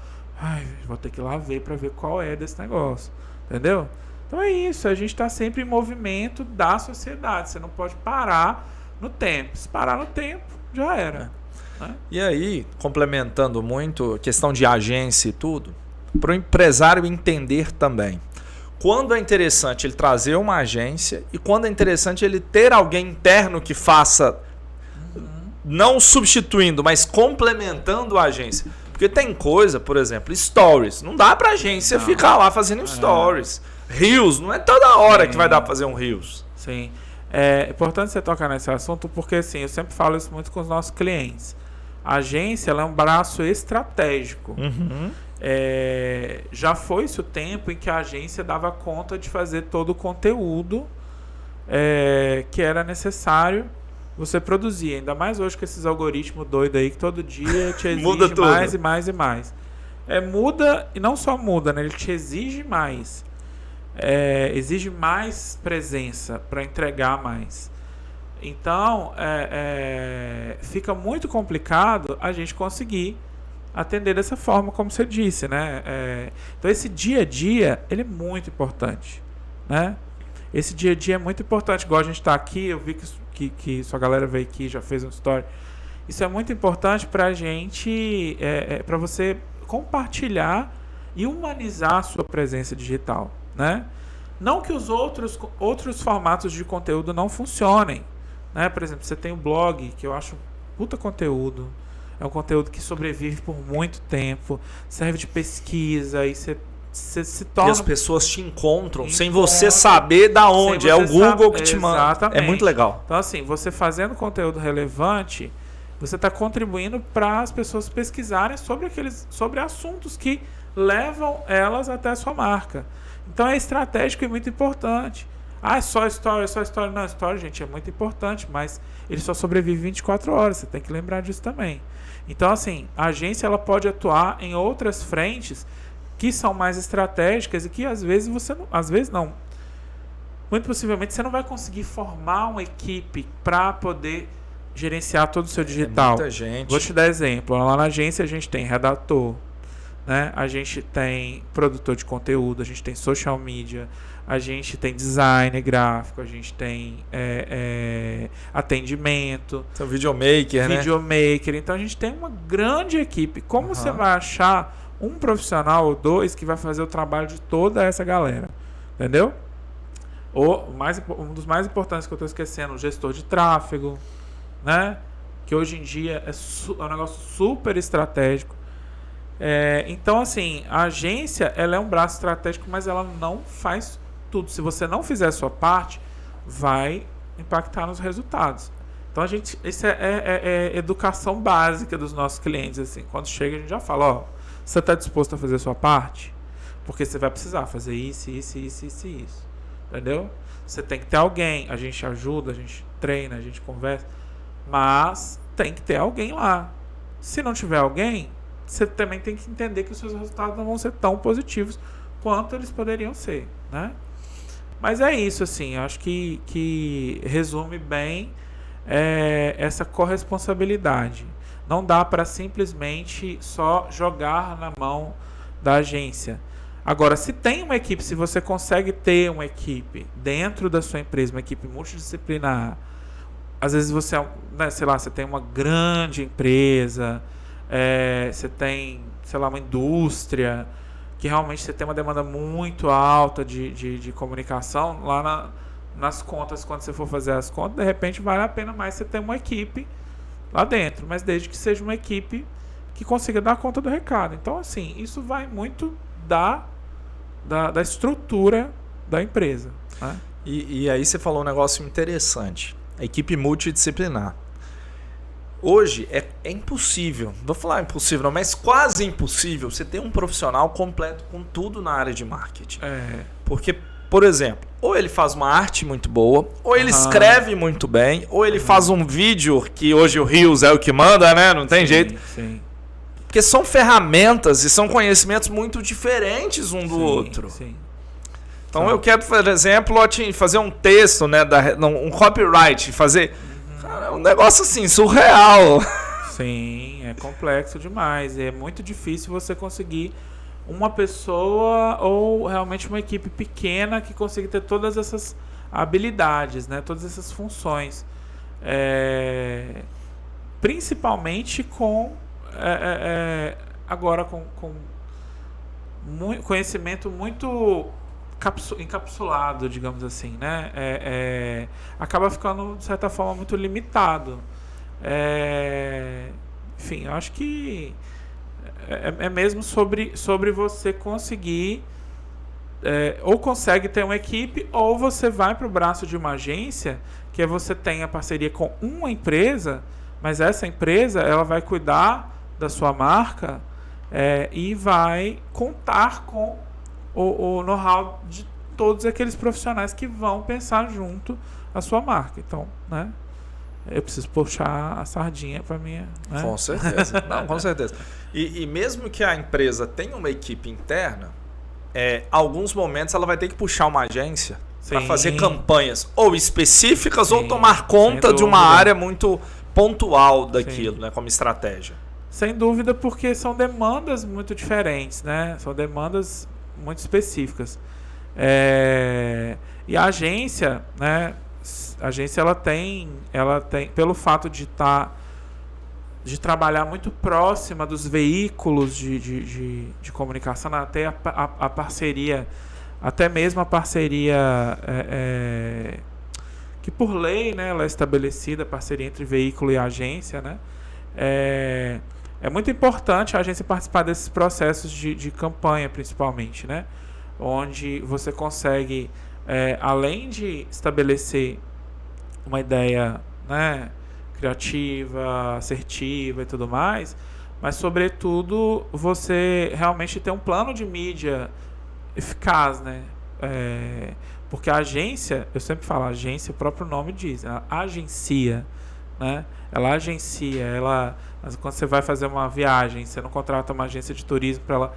[SPEAKER 2] Vou ter que ir lá ver pra ver qual é desse negócio. Entendeu? Então é isso. A gente tá sempre em movimento da sociedade. Você não pode parar no tempo. Se parar no tempo, já era. Né?
[SPEAKER 1] E aí, complementando muito a questão de agência e tudo, para o empresário entender também. Quando é interessante ele trazer uma agência e quando é interessante ele ter alguém interno que faça... Não substituindo, mas complementando a agência. Porque tem coisa, por exemplo, stories. Não dá pra agência ficar lá fazendo stories. Reels, não é toda hora que vai dar pra fazer um Reels.
[SPEAKER 2] Sim. É importante você tocar nesse assunto porque, assim, eu sempre falo isso muito com os nossos clientes. A agência, ela é um braço estratégico. Já foi-se o tempo em que a agência dava conta de fazer todo o conteúdo que era necessário você produzir, ainda mais hoje com esses algoritmos doidos aí que todo dia te exige mais e mais e mais. Muda, e não só muda, né? Ele te exige mais. Exige mais presença para entregar mais. Então, fica muito complicado a gente conseguir atender dessa forma, como você disse, né? Então, esse dia a dia, ele é muito importante, né? Esse dia a dia é muito importante. Igual a gente está aqui, eu vi que sua galera veio aqui, já fez um story. Isso é muito importante para a gente, para você compartilhar e humanizar a sua presença digital, né? Não que os outros formatos de conteúdo não funcionem, né? Por exemplo, você tem o blog, que eu acho puta conteúdo. É um conteúdo que sobrevive por muito tempo, serve de pesquisa, e você se torna...
[SPEAKER 1] E as pessoas te encontram sem você saber da onde. É o Google que te manda.
[SPEAKER 2] Exatamente.
[SPEAKER 1] É muito legal.
[SPEAKER 2] Então, assim, você fazendo conteúdo relevante, você está contribuindo para as pessoas pesquisarem sobre assuntos que levam elas até a sua marca. Então, é estratégico e muito importante. Ah, é só história, é só história. Não, história, gente, é muito importante, mas ele só sobrevive 24 horas. Você tem que lembrar disso também. Então, assim, a agência ela pode atuar em outras frentes que são mais estratégicas e que às vezes você não, às vezes não. Muito possivelmente você não vai conseguir formar uma equipe para poder gerenciar todo o seu digital.
[SPEAKER 1] Muita gente.
[SPEAKER 2] Vou te dar exemplo. Lá na agência a gente tem redator, né? A gente tem produtor de conteúdo, a gente tem social media, a gente tem designer gráfico, a gente tem atendimento,
[SPEAKER 1] Tem o videomaker, né?
[SPEAKER 2] videomaker. Então a gente tem uma grande equipe. Como você vai achar um profissional ou dois que vai fazer o trabalho de toda essa galera? Entendeu? Um dos mais importantes que eu estou esquecendo, o gestor de tráfego, né? Que hoje em dia é um negócio super estratégico. Então, assim, a agência ela é um braço estratégico, mas ela não faz tudo. Se você não fizer a sua parte, vai impactar nos resultados. Então, isso é educação básica dos nossos clientes. Assim, quando chega, a gente já fala, ó, você está disposto a fazer a sua parte? Porque você vai precisar fazer isso. Entendeu? Você tem que ter alguém. A gente ajuda, a gente treina, a gente conversa. Mas tem que ter alguém lá. Se não tiver alguém, você também tem que entender que os seus resultados não vão ser tão positivos quanto eles poderiam ser, né? Mas é isso, assim. Eu acho que resume bem essa corresponsabilidade. Não dá para simplesmente só jogar na mão da agência. Agora, se tem uma equipe, se você consegue ter uma equipe dentro da sua empresa, uma equipe multidisciplinar, às vezes você, né, sei lá, você tem uma grande empresa, você tem, sei lá, uma indústria, que realmente você tem uma demanda muito alta de comunicação, lá nas contas, quando você for fazer as contas, de repente vale a pena mais você ter uma equipe lá dentro, mas desde que seja uma equipe que consiga dar conta do recado. Então, assim, isso vai muito da estrutura da empresa, né?
[SPEAKER 1] E aí você falou um negócio interessante. A equipe multidisciplinar. Hoje é impossível, não vou falar impossível não, mas quase impossível você ter um profissional completo com tudo na área de marketing. Porque, por exemplo, ou ele faz uma arte muito boa, ou ele escreve muito bem, ou ele faz um vídeo, que hoje o Reels é o que manda, né? Não tem jeito.
[SPEAKER 2] Sim.
[SPEAKER 1] Porque são ferramentas e são conhecimentos muito diferentes um do outro.
[SPEAKER 2] Sim.
[SPEAKER 1] Então eu quero, por exemplo, fazer um texto, né, um copyright, fazer... Cara, é um negócio assim, surreal.
[SPEAKER 2] Sim, é complexo demais. É muito difícil você conseguir uma pessoa ou realmente uma equipe pequena que consiga ter todas essas habilidades, né, todas essas funções. Principalmente agora com conhecimento muito encapsulado, digamos assim, né? Acaba ficando, de certa forma, muito limitado. Enfim, eu acho que é mesmo sobre você conseguir ou consegue ter uma equipe, ou você vai para o braço de uma agência, que você tem a parceria com uma empresa, mas essa empresa ela vai cuidar da sua marca e vai contar com o know-how de todos aqueles profissionais que vão pensar junto à sua marca. Então, né, eu preciso puxar a sardinha para minha... Né?
[SPEAKER 1] Com certeza. Não, com certeza. E mesmo que a empresa tenha uma equipe interna, alguns momentos ela vai ter que puxar uma agência para fazer campanhas ou específicas ou tomar conta de uma área muito pontual daquilo, né, como estratégia.
[SPEAKER 2] Sem dúvida, porque são demandas muito diferentes, né? São demandas muito específicas. E a agência, né? A agência ela tem, pelo fato de trabalhar muito próxima dos veículos de comunicação, até a parceria, até mesmo a parceria que por lei, né, ela é estabelecida, a parceria entre veículo e agência, né? É muito importante a agência participar desses processos de campanha, principalmente, né? Onde você consegue, além de estabelecer uma ideia, né, criativa, assertiva e tudo mais, mas, sobretudo, você realmente tem um plano de mídia eficaz, né? Porque a agência, eu sempre falo, a agência, o próprio nome diz, ela agencia, né? Ela agencia, quando você vai fazer uma viagem, você não contrata uma agência de turismo para ela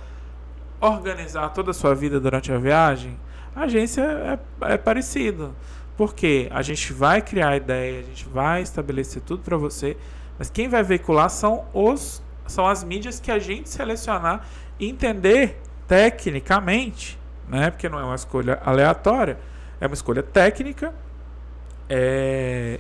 [SPEAKER 2] organizar toda a sua vida durante a viagem. A agência é parecido, porque a gente vai criar a ideia, a gente vai estabelecer tudo para você, mas quem vai veicular são as mídias que a gente selecionar e entender tecnicamente, né? Porque não é uma escolha aleatória, é uma escolha técnica,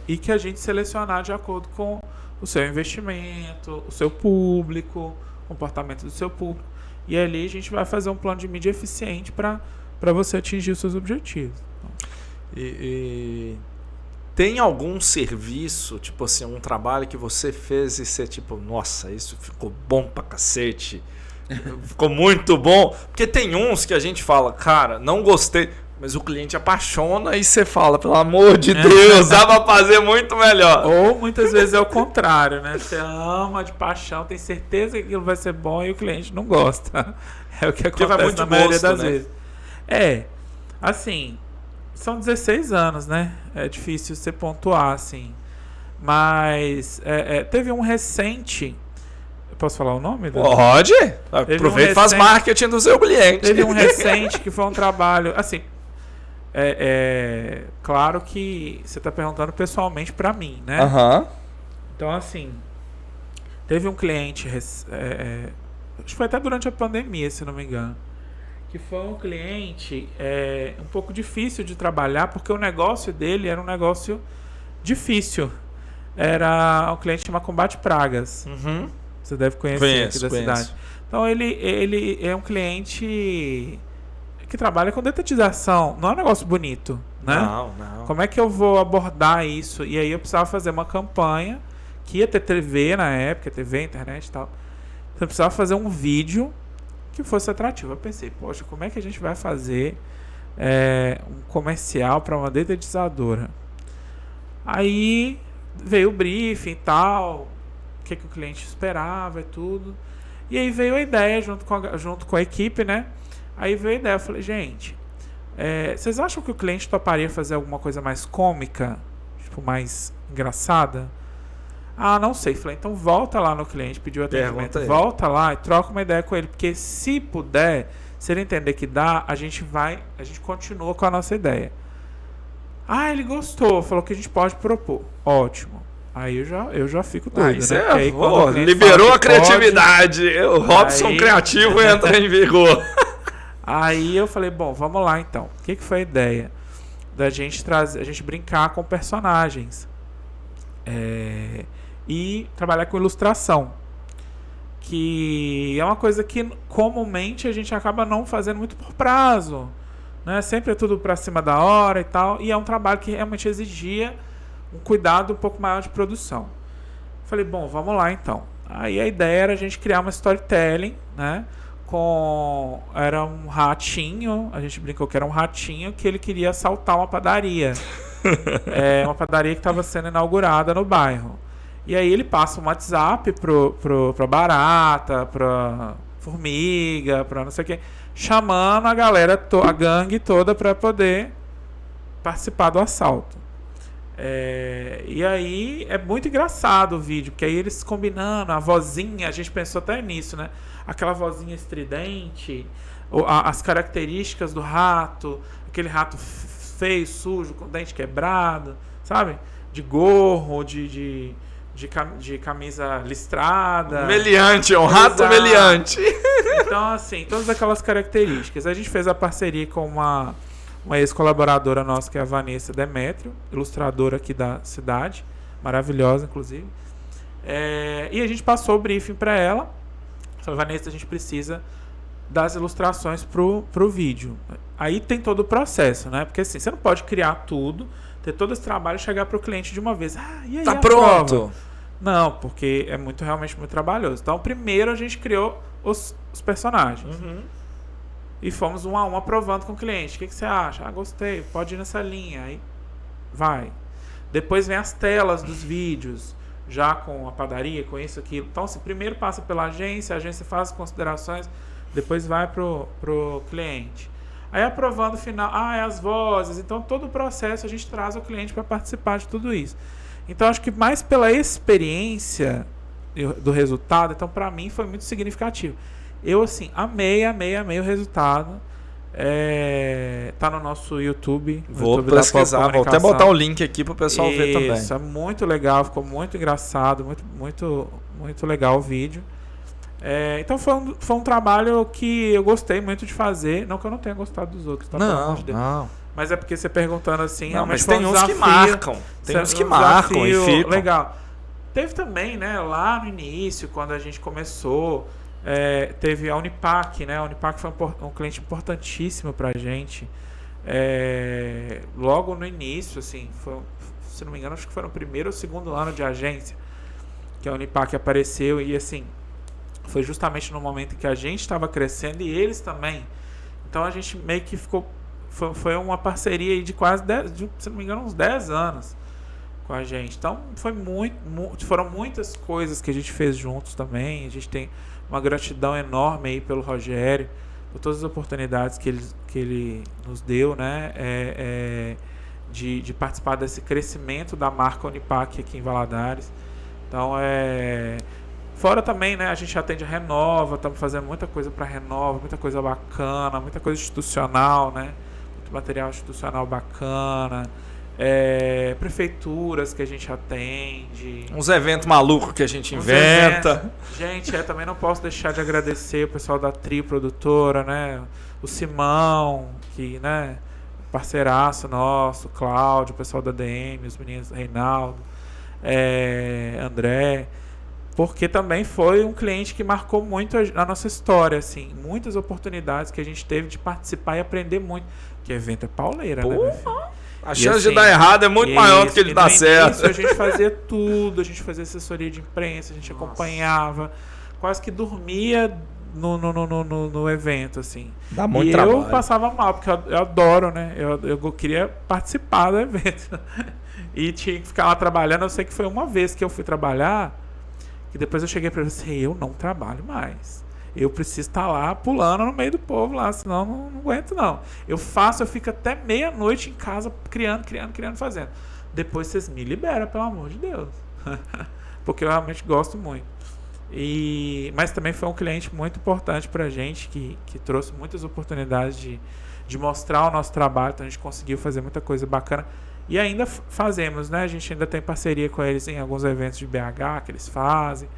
[SPEAKER 2] e que a gente selecionar de acordo com o seu investimento, o seu público, o comportamento do seu público. E ali a gente vai fazer um plano de mídia eficiente para você atingir os seus objetivos.
[SPEAKER 1] E tem algum serviço, tipo assim, um trabalho que você fez e você tipo, nossa, isso ficou bom pra cacete, ficou muito bom? Porque tem uns que a gente fala, cara, não gostei, mas o cliente apaixona e você fala, pelo amor de Deus, dá pra fazer muito melhor.
[SPEAKER 2] Ou muitas vezes é o contrário, né? Você ama de paixão, tem certeza que aquilo vai ser bom e o cliente não gosta. É o que acontece muito na maioria das vezes. Assim, são 16 anos, né? É difícil você pontuar, assim. Mas teve um recente... Posso falar o nome?
[SPEAKER 1] Pode! Aproveita e faz marketing do seu cliente.
[SPEAKER 2] Teve um recente que foi um trabalho... Assim, claro que você está perguntando pessoalmente para mim, né? Então, assim, teve um cliente... acho que foi até durante a pandemia, se não me engano. Que foi um cliente um pouco difícil de trabalhar, porque o negócio dele era um negócio difícil. Era um cliente chamado Combate Pragas. Você deve conhecer aqui da cidade. Então, ele é um cliente que trabalha com detetização. Não é um negócio bonito, né?
[SPEAKER 1] Não.
[SPEAKER 2] Como é que eu vou abordar isso? E aí eu precisava fazer uma campanha que ia ter TV na época, TV, internet e tal. Então, eu precisava fazer um vídeo que fosse atrativo. Eu pensei, poxa, como é que a gente vai fazer um comercial para uma detetizadora? Aí veio o briefing e tal, o que o cliente esperava e tudo. E aí veio a ideia junto com a equipe, né? Aí veio a ideia, eu falei, gente, vocês acham que o cliente toparia fazer alguma coisa mais cômica? Tipo, mais engraçada? Ah, não sei. Falei, então volta lá no cliente, pediu atendimento, volta lá e troca uma ideia com ele, porque se puder, se ele entender que dá, a gente continua com a nossa ideia. Ah, ele gostou, falou que a gente pode propor. Ótimo. Aí eu já fico doido, né? Aí,
[SPEAKER 1] liberou a criatividade. O Robson criativo entra em vigor.
[SPEAKER 2] Aí eu falei, bom, vamos lá então. O que foi a ideia? Da gente a gente brincar com personagens. E trabalhar com ilustração, que é uma coisa que comumente a gente acaba não fazendo muito por prazo, né? Sempre é tudo para cima da hora e tal, e é um trabalho que realmente exigia um cuidado um pouco maior de produção. Falei, bom, vamos lá então. Aí a ideia era a gente criar uma storytelling, né? Era um ratinho, a gente brincou que era um ratinho que ele queria assaltar uma padaria. Uma padaria que estava sendo inaugurada no bairro. E aí ele passa um WhatsApp pra barata, pra formiga, pra não sei o que, chamando a galera, a gangue toda pra poder participar do assalto. E aí é muito engraçado o vídeo, porque aí eles combinando, a vozinha, a gente pensou até nisso, né? Aquela vozinha estridente, as características do rato, aquele rato feio, sujo, com dente quebrado, sabe? De gorro, de camisa listrada.
[SPEAKER 1] Meliante, é um rato meliante.
[SPEAKER 2] Então, assim, todas aquelas características. A gente fez a parceria com uma ex-colaboradora nossa, que é a Vanessa Demétrio, ilustradora aqui da cidade, maravilhosa, inclusive. E a gente passou o briefing para ela. Falei, Vanessa, a gente precisa das ilustrações pro vídeo. Aí tem todo o processo, né? Porque assim, você não pode criar tudo, ter todo esse trabalho e chegar para o cliente de uma vez. E aí
[SPEAKER 1] Tá
[SPEAKER 2] a
[SPEAKER 1] pronto.
[SPEAKER 2] prova? Não, porque é realmente muito trabalhoso. Então, primeiro a gente criou os personagens. E fomos um a um aprovando com o cliente. O que você acha? Gostei, pode ir nessa linha. Aí vai. Depois vem as telas dos vídeos, já com a padaria, com isso, aquilo. Então, primeiro passa pela agência, a agência faz as considerações, depois vai pro cliente. Aí aprovando o final, as vozes. Então, todo o processo a gente traz o cliente para participar de tudo isso. Então, acho que mais pela experiência do resultado, então, para mim, foi muito significativo. Eu, assim, amei o resultado. Tá no nosso YouTube.
[SPEAKER 1] Vou
[SPEAKER 2] YouTube
[SPEAKER 1] pesquisar, vou até botar o link aqui pro pessoal ver também.
[SPEAKER 2] Isso, é muito legal, ficou muito engraçado, muito legal o vídeo. Então foi um trabalho que eu gostei muito de fazer. Não que eu não tenha gostado dos outros, tá?
[SPEAKER 1] Não.
[SPEAKER 2] Mas é porque você perguntando assim,
[SPEAKER 1] não, mas
[SPEAKER 2] tem
[SPEAKER 1] uns que marcam. Tem uns que marcam e ficam.
[SPEAKER 2] Legal. Teve também, né, lá no início, quando a gente começou, teve a Unipac, né? A Unipac foi um cliente importantíssimo pra gente. Logo no início, assim, se não me engano, acho que foi no primeiro ou segundo ano de agência que a Unipac apareceu e, assim, foi justamente no momento que a gente estava crescendo e eles também. Então a gente meio que foi uma parceria aí de quase 10, se não me engano, uns 10 anos com a gente. Então foram muitas coisas que a gente fez juntos também. A gente tem uma gratidão enorme aí pelo Rogério, por todas as oportunidades que ele nos deu, né? De participar desse crescimento da marca Unipac aqui em Valadares. Então fora também, né, a gente atende a Renova, estamos fazendo muita coisa para Renova, muita coisa bacana, muita coisa institucional, né? Muito material institucional bacana. Prefeituras que a gente atende.
[SPEAKER 1] Uns eventos malucos que a gente inventa.
[SPEAKER 2] Gente, também não posso deixar de agradecer o pessoal da Trio Produtora, né? O Simão, que, né, parceiraço nosso, o Cláudio, o pessoal da DM, os meninos, Reinaldo, André. Porque também foi um cliente que marcou muito a nossa história, assim. Muitas oportunidades que a gente teve de participar e aprender muito. Que evento é pauleira, né, meu filho?
[SPEAKER 1] A chance de dar errado é muito maior do que ele dar certo.
[SPEAKER 2] A gente fazia tudo, a gente fazia assessoria de imprensa, a gente acompanhava, quase que dormia no evento, assim.
[SPEAKER 1] Dá muito trabalho.
[SPEAKER 2] Eu passava mal, porque eu adoro, né? Eu queria participar do evento. E tinha que ficar lá trabalhando. Eu sei que foi uma vez que eu fui trabalhar, que depois eu cheguei para ele e disse, eu não trabalho mais. Eu preciso estar lá pulando no meio do povo lá, senão não aguento não. Eu fico até meia-noite em casa criando, fazendo. Depois vocês me liberam, pelo amor de Deus. Porque eu realmente gosto muito. Mas também foi um cliente muito importante pra gente, que trouxe muitas oportunidades de mostrar o nosso trabalho. Então a gente conseguiu fazer muita coisa bacana. E ainda fazemos, né? A gente ainda tem parceria com eles em alguns eventos de BH que eles fazem.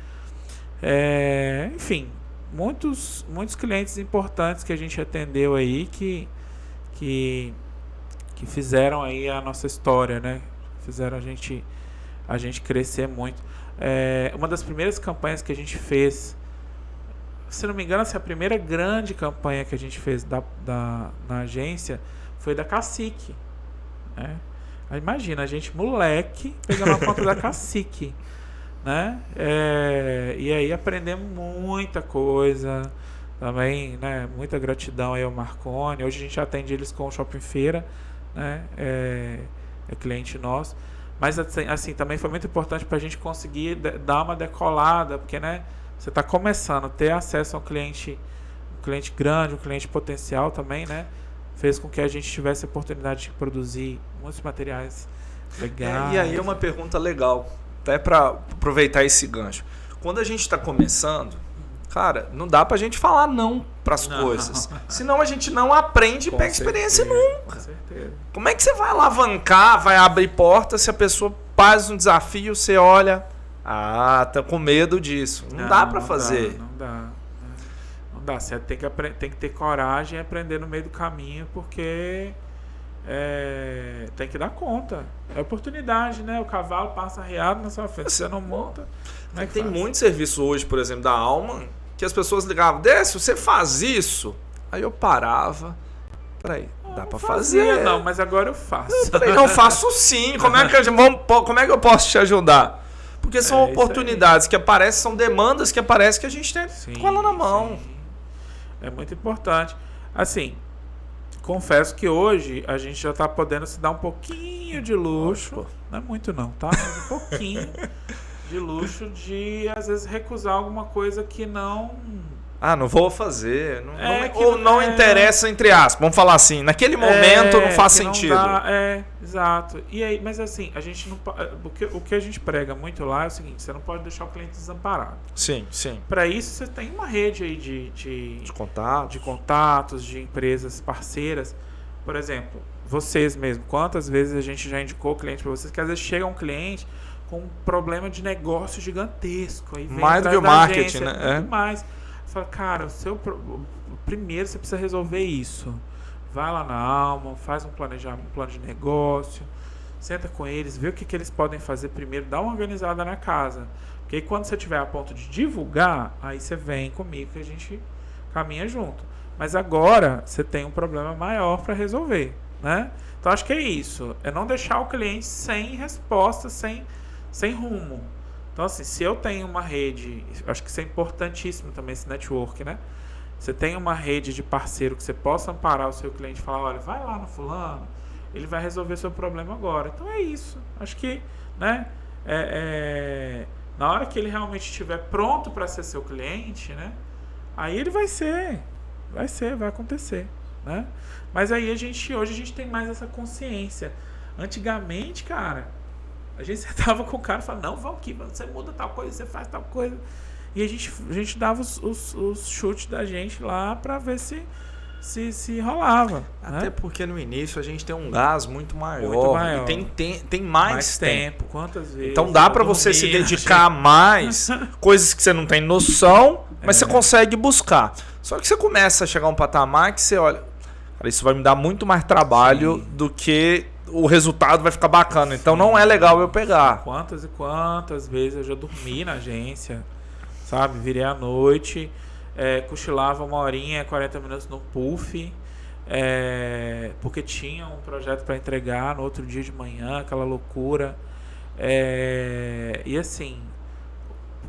[SPEAKER 2] Enfim, muitos clientes importantes que a gente atendeu aí que fizeram aí a nossa história, né? Fizeram a gente crescer muito. Uma das primeiras campanhas que a gente fez, se não me engano, a primeira grande campanha que a gente fez na agência foi da Cacique, né? Imagina, a gente moleque pegando a conta da Cacique, né? E aí aprendemos muita coisa também, né? Muita gratidão aí ao Marconi. Hoje a gente atende eles com o Shopping Feira, né? É cliente nosso. Mas assim, também foi muito importante para a gente conseguir dar uma decolada, porque, né, você está começando a ter acesso a um cliente grande, um cliente potencial também, né? Fez com que a gente tivesse a oportunidade de produzir muitos materiais legais.
[SPEAKER 1] E aí uma pergunta legal, até para aproveitar esse gancho. Quando a gente está começando, cara, não dá pra gente falar não pras coisas. Senão a gente não aprende e pega experiência nunca.
[SPEAKER 2] Com certeza.
[SPEAKER 1] Como é que você vai alavancar, vai abrir porta se a pessoa faz um desafio, você olha, tá com medo disso. Não dá pra fazer.
[SPEAKER 2] Não dá. Você tem que ter coragem e aprender no meio do caminho, porque tem que dar conta. É oportunidade, né? O cavalo passa arriado na sua frente. Você não monta.
[SPEAKER 1] Tem muito serviço hoje, por exemplo, da Alma, que as pessoas ligavam, Décio, você faz isso? Aí eu parava. Peraí, Dá pra
[SPEAKER 2] fazia,
[SPEAKER 1] fazer.
[SPEAKER 2] não, mas agora eu faço.
[SPEAKER 1] Eu falei, não, faço sim. Como é que eu posso te ajudar? Porque são oportunidades que aparecem, são demandas que aparecem que a gente tem com ela na mão.
[SPEAKER 2] Sim. É muito importante. Assim, confesso que hoje a gente já tá podendo se dar um pouquinho de luxo. Não é muito não, tá? Mas um pouquinho de luxo de, às vezes, recusar alguma coisa que não...
[SPEAKER 1] não vou fazer. Não interessa, entre aspas. Vamos falar assim, naquele momento não faz sentido.
[SPEAKER 2] Exato. E aí, mas assim, a gente não... O que a gente prega muito lá é o seguinte, você não pode deixar o cliente desamparado.
[SPEAKER 1] Sim, sim.
[SPEAKER 2] Para isso, você tem uma rede aí de
[SPEAKER 1] contatos,
[SPEAKER 2] de empresas parceiras. Por exemplo, vocês mesmo, quantas vezes a gente já indicou cliente para vocês, que às vezes chega um cliente com um problema de negócio gigantesco. Aí vem
[SPEAKER 1] mais do que o marketing,
[SPEAKER 2] agência,
[SPEAKER 1] né?
[SPEAKER 2] Muito mais. Você fala, cara, primeiro você precisa resolver isso. Vai lá na Alma, faz um plano de negócio, senta com eles, vê o que eles podem fazer primeiro, dá uma organizada na casa. Porque aí quando você estiver a ponto de divulgar, aí você vem comigo que a gente caminha junto. Mas agora você tem um problema maior para resolver, né? Então acho que é isso. É não deixar o cliente sem resposta, sem rumo. Então assim, se eu tenho uma rede, acho que isso é importantíssimo também, esse network, né? Você tem uma rede de parceiro que você possa amparar o seu cliente e falar, olha, vai lá no fulano, ele vai resolver seu problema agora. Então é isso. Acho que, né? Na hora que ele realmente estiver pronto para ser seu cliente, né? Aí ele vai acontecer, né? Mas aí hoje a gente tem mais essa consciência. Antigamente, cara, a gente sentava com o cara e falava, não, vamos aqui, você muda tal coisa, você faz tal coisa. E a gente dava os chutes da gente lá pra ver se rolava.
[SPEAKER 1] Até
[SPEAKER 2] né?
[SPEAKER 1] porque no início a gente tem um gás muito maior. E tem mais tempo.
[SPEAKER 2] Quantas vezes?
[SPEAKER 1] Então dá pra você se dedicar mais, coisas que você não tem noção, mas você consegue buscar. Só que você começa a chegar a um patamar que você olha, cara, isso vai me dar muito mais trabalho do que o resultado vai ficar bacana. Então não é legal eu pegar.
[SPEAKER 2] Quantas e quantas vezes eu já dormi na agência, sabe? Virei à noite, cochilava 1 horinha, 40 minutos no puff, porque tinha um projeto para entregar no outro dia de manhã, aquela loucura. E assim,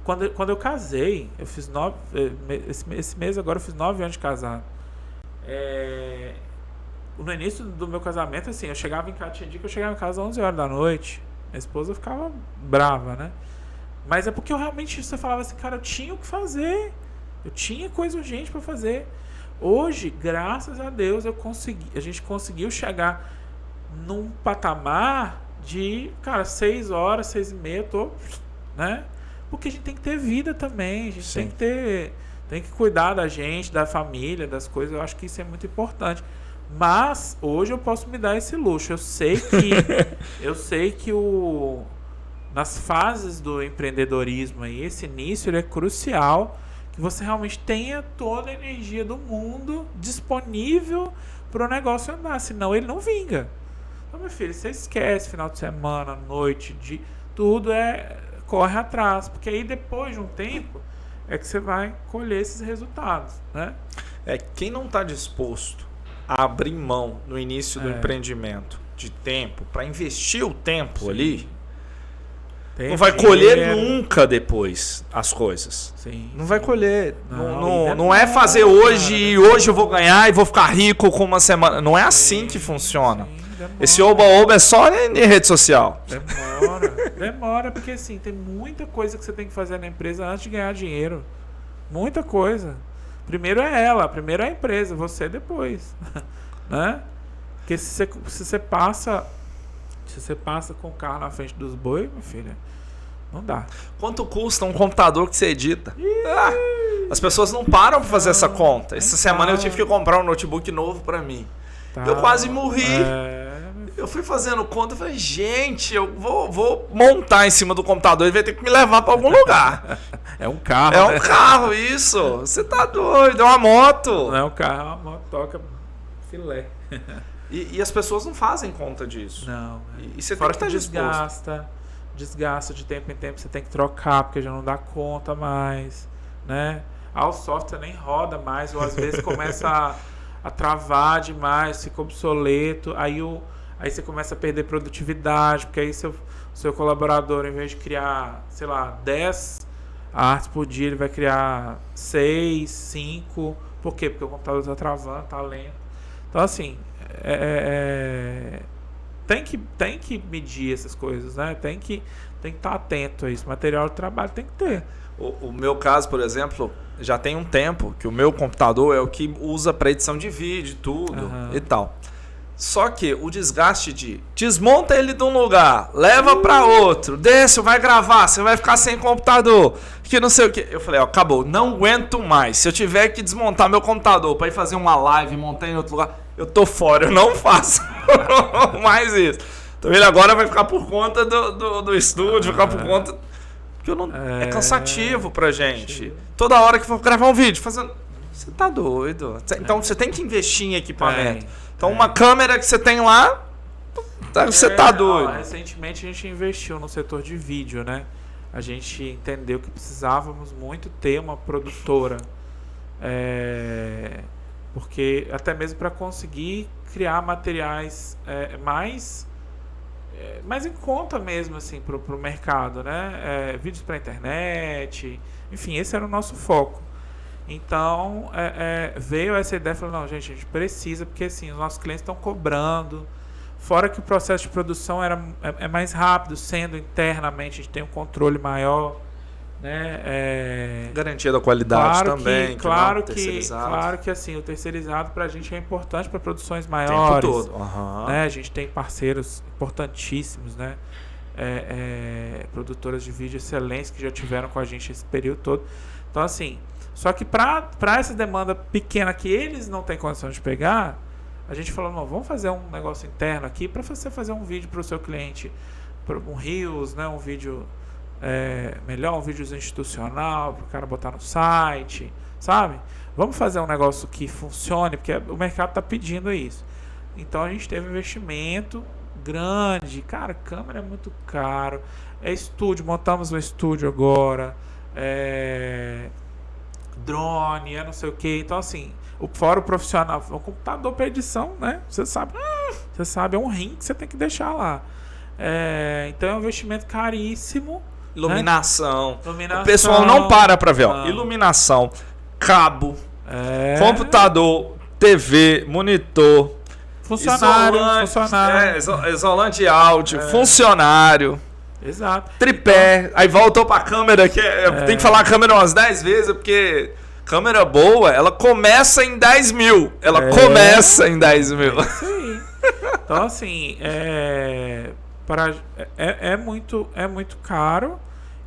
[SPEAKER 2] quando eu casei, eu fiz esse mês agora eu fiz 9 anos de casado. No início do meu casamento, assim, eu chegava em casa, tinha dia que eu chegava em casa às 11 horas da noite. Minha esposa ficava brava, né? Mas é porque eu realmente, você falava assim, cara, eu tinha o que fazer. Eu tinha coisa urgente para fazer. Hoje, graças a Deus, a gente conseguiu chegar num patamar de, cara, 6 horas, 6h30, né? Porque a gente tem que ter vida também, a gente tem que cuidar da gente, da família, das coisas. Eu acho que isso é muito importante. Mas hoje eu posso me dar esse luxo. Eu sei que nas fases do empreendedorismo aí, esse início ele é crucial, que você realmente tenha toda a energia do mundo disponível para o negócio andar, senão ele não vinga. Então, meu filho, você esquece final de semana, noite, tudo corre atrás, porque aí depois de um tempo é que você vai colher esses resultados, né?
[SPEAKER 1] Quem não está disposto a abrir mão no início do empreendimento de tempo, para investir o tempo ali, não vai colher nunca depois as coisas.
[SPEAKER 2] Sim,
[SPEAKER 1] não vai colher. Não é fazer hoje e hoje eu vou ganhar e vou ficar rico com uma semana. Não é assim que funciona. Esse oba-oba é só em rede social.
[SPEAKER 2] Demora, porque assim, tem muita coisa que você tem que fazer na empresa antes de ganhar dinheiro. Muita coisa. Primeiro primeiro é a empresa, você depois, né? Porque se você passa com o carro na frente dos bois, meu filho, não dá.
[SPEAKER 1] Quanto custa um computador que você edita? As pessoas não param para fazer essa conta. Essa semana eu tive que comprar um notebook novo para mim. Eu quase morri. Eu fui fazendo conta e falei, gente, eu vou montar em cima do computador e vai ter que me levar para algum lugar.
[SPEAKER 2] É um carro.
[SPEAKER 1] É um carro, isso. Você tá doido, é uma moto.
[SPEAKER 2] Não é um carro, é uma moto, toca filé.
[SPEAKER 1] E as pessoas não fazem conta disso.
[SPEAKER 2] Não.
[SPEAKER 1] E você
[SPEAKER 2] fora
[SPEAKER 1] tem que estar
[SPEAKER 2] desgasta de tempo em tempo, você tem que trocar, porque já não dá conta mais, né? O software nem roda mais, ou às vezes começa a travar demais, fica obsoleto, aí você começa a perder produtividade, porque aí seu colaborador, em vez de criar, sei lá, 10 artes por dia, ele vai criar 6, 5. Por quê? Porque o computador está travando, está lento. Então, assim, tem que medir essas coisas, né? Tem que estar atento a isso. Material de trabalho tem que ter.
[SPEAKER 1] O meu caso, por exemplo, já tem um tempo que o meu computador é o que usa para edição de vídeo, tudo e tal. Só que o desgaste de desmonta ele de um lugar, leva para outro, desce, vai gravar, você vai ficar sem computador, que não sei o que. Eu falei, ó, acabou, não aguento mais. Se eu tiver que desmontar meu computador para ir fazer uma live, montar em outro lugar, eu tô fora, eu não faço mais isso. Então ele agora vai ficar por conta do estúdio, vai ficar por conta... Porque eu não, é cansativo pra gente. Toda hora que for gravar um vídeo, fazendo... Você tá doido. Então você tem que investir em equipamento. Então uma câmera que você tem lá, você tá doido.
[SPEAKER 2] Recentemente a gente investiu no setor de vídeo, né? A gente entendeu que precisávamos muito ter uma produtora. Porque até mesmo para conseguir criar materiais mais em conta mesmo, assim, pro mercado, né? Vídeos para internet, enfim, esse era o nosso foco. Então, veio essa ideia, falou, não, gente, a gente precisa, porque assim, os nossos clientes estão cobrando, fora que o processo de produção é mais rápido, sendo internamente, a gente tem um controle maior, né?
[SPEAKER 1] Garantia da qualidade também.
[SPEAKER 2] Claro que assim, o terceirizado pra gente é importante para produções maiores. O tempo todo. Né? A gente tem parceiros importantíssimos, né? Produtoras de vídeo excelentes que já tiveram com a gente esse período todo. Então, assim, só que para essa demanda pequena que eles não têm condição de pegar, a gente falou, não, vamos fazer um negócio interno aqui para você fazer um vídeo para o seu cliente, um Reels, né? Um vídeo melhor, um vídeo institucional para o cara botar no site, sabe? Vamos fazer um negócio que funcione, porque o mercado está pedindo isso. Então a gente teve um investimento grande, cara, câmera é muito caro, estúdio, montamos um estúdio agora, drone, não sei o que. Então assim, fora o profissional, o computador para edição, né? Você sabe, é um rim que você tem que deixar lá. Então é um investimento caríssimo.
[SPEAKER 1] Iluminação. O pessoal não para ver, ó. Iluminação, cabo, computador, TV, monitor,
[SPEAKER 2] funcionário,
[SPEAKER 1] isolante de áudio, funcionário.
[SPEAKER 2] Exato.
[SPEAKER 1] Tripé. Então, aí voltou pra câmera, que tem que falar a câmera umas 10 vezes, porque câmera boa, ela começa em 10 mil. Começa em 10 mil.
[SPEAKER 2] Isso aí. Então, assim, é muito caro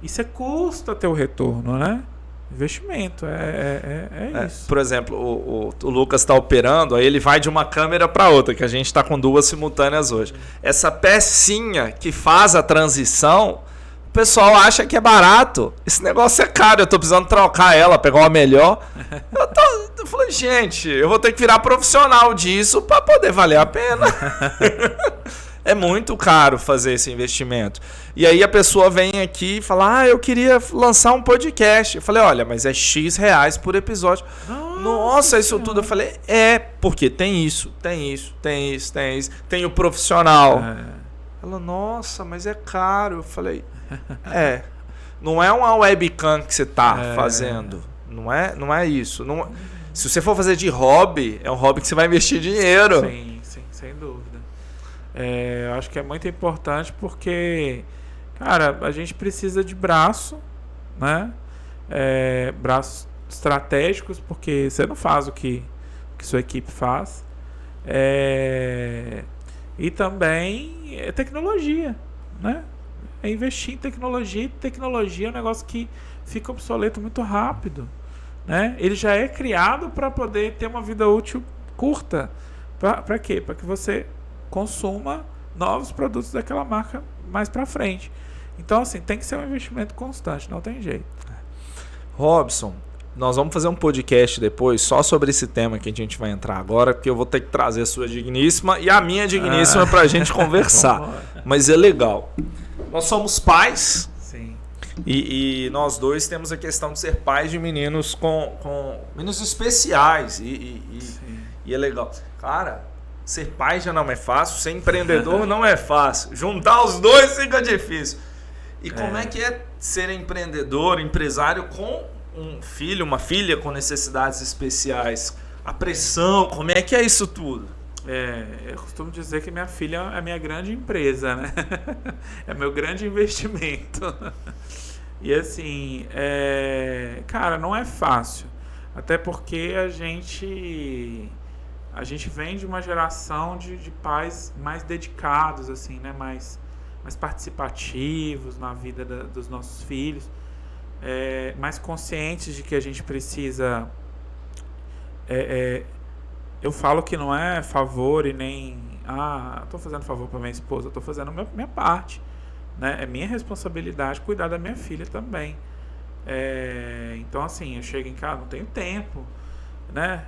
[SPEAKER 2] e você custa ter o retorno, né? Investimento, isso.
[SPEAKER 1] Por exemplo, o Lucas está operando, aí ele vai de uma câmera para outra, que a gente está com 2 simultâneas hoje. Essa pecinha que faz a transição, o pessoal acha que é barato. Esse negócio é caro, eu tô precisando trocar ela, pegar uma melhor. Eu falei, gente, eu vou ter que virar profissional disso para poder valer a pena. É muito caro fazer esse investimento. E aí a pessoa vem aqui e fala, eu queria lançar um podcast. Eu falei, olha, mas é X reais por episódio. Nossa, isso tudo. Eu falei, porque tem isso. Tem o profissional. Ela, nossa, mas é caro. Eu falei, não é uma webcam que você tá fazendo. Não é isso. Se você for fazer de hobby, é um hobby que você vai investir dinheiro.
[SPEAKER 2] Sim, sem dúvida. Eu acho que é muito importante porque, cara, a gente precisa de braço, né? Braços estratégicos, porque você não faz o que sua equipe faz. E também tecnologia, né? Investir em tecnologia, e tecnologia é um negócio que fica obsoleto muito rápido, né? Ele já é criado para poder ter uma vida útil curta. Para quê? Para que você consuma novos produtos daquela marca mais para frente. Então, assim, tem que ser um investimento constante, não tem jeito.
[SPEAKER 1] Robson, nós vamos fazer um podcast depois só sobre esse tema que a gente vai entrar agora, porque eu vou ter que trazer a sua digníssima e a minha digníssima para a gente conversar. Mas é legal. Nós somos pais.
[SPEAKER 2] Sim.
[SPEAKER 1] E nós dois temos a questão de ser pais de meninos com meninos especiais. E é legal. Cara, ser pai já não é fácil, ser empreendedor não é fácil. Juntar os dois fica difícil. E como é que é ser empreendedor, empresário com um filho, uma filha com necessidades especiais? A pressão, como é que é isso tudo?
[SPEAKER 2] Eu costumo dizer que minha filha é a minha grande empresa, né? É meu grande investimento. E assim, cara, não é fácil. Até porque a gente vem de uma geração de pais mais dedicados, assim, né? Mais participativos na vida dos nossos filhos, mais conscientes de que a gente precisa. Eu falo que não é favor e nem estou fazendo favor para minha esposa, estou fazendo minha parte, né? É minha responsabilidade cuidar da minha filha também. Então assim, eu chego em casa, não tenho tempo, né?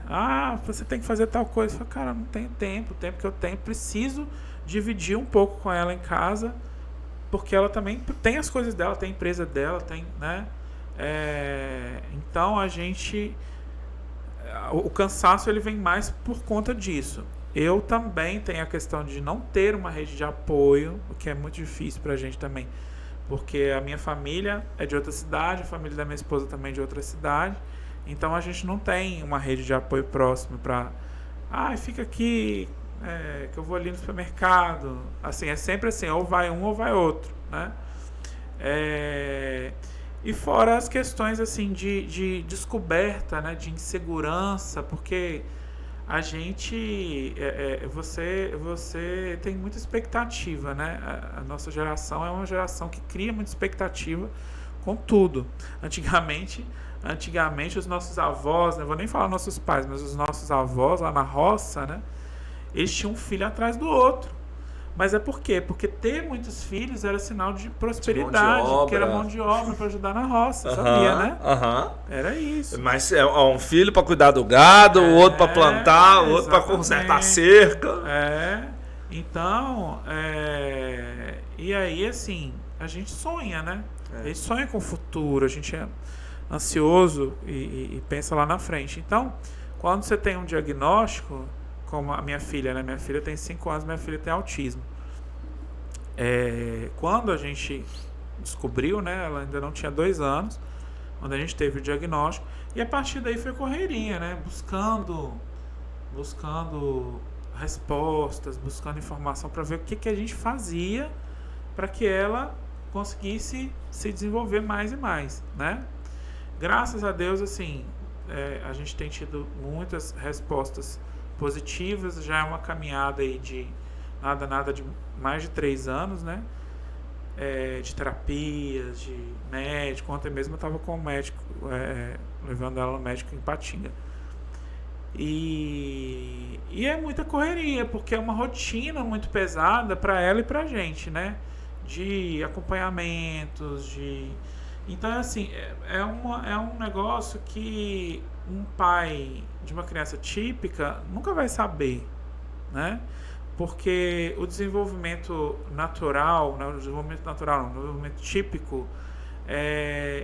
[SPEAKER 2] Você tem que fazer tal coisa. Eu falo, cara, não tenho tempo. O tempo que eu tenho, preciso dividir um pouco com ela em casa, porque ela também tem as coisas dela, tem a empresa dela, tem, né? Então a gente, o cansaço ele vem mais por conta disso. Eu também tenho a questão de não ter uma rede de apoio, o que é muito difícil pra gente também, porque a minha família é de outra cidade, a família da minha esposa também é de outra cidade, então a gente não tem uma rede de apoio próximo para fica aqui, que eu vou ali no supermercado. Assim, é sempre assim, ou vai um ou vai outro, né? E fora as questões assim de descoberta, né, de insegurança, porque a gente, você tem muita expectativa, né? A nossa geração é uma geração que cria muita expectativa com tudo. Antigamente os nossos avós, não vou nem falar nossos pais, mas os nossos avós lá na roça, né? Eles tinham um filho atrás do outro. Mas é por quê? Porque ter muitos filhos era sinal de prosperidade, porque era mão de obra para ajudar na roça, sabia, né? Era isso.
[SPEAKER 1] Mas é um filho para cuidar do gado, o outro para plantar, o outro para consertar a cerca.
[SPEAKER 2] Então, e aí assim, a gente sonha, né? A gente sonha com o futuro, a gente é ansioso e pensa lá na frente. Então, quando você tem um diagnóstico, como a minha filha, né? Minha filha tem 5 anos, minha filha tem autismo. Quando a gente descobriu, né? Ela ainda não tinha 2 anos, quando a gente teve o diagnóstico, e a partir daí foi correria, né? Buscando respostas, buscando informação para ver o que a gente fazia para que ela conseguisse se desenvolver mais e mais, né? Graças a Deus, assim, a gente tem tido muitas respostas positivas. Já é uma caminhada aí de nada de mais de 3 anos, né? De terapias, de médico. Ontem mesmo eu estava com o médico, levando ela no médico em Patinga. E é muita correria, porque é uma rotina muito pesada para ela e para a gente, né? De acompanhamentos, Então, assim, é um negócio que um pai de uma criança típica nunca vai saber, né? Porque o desenvolvimento natural, né? O desenvolvimento típico,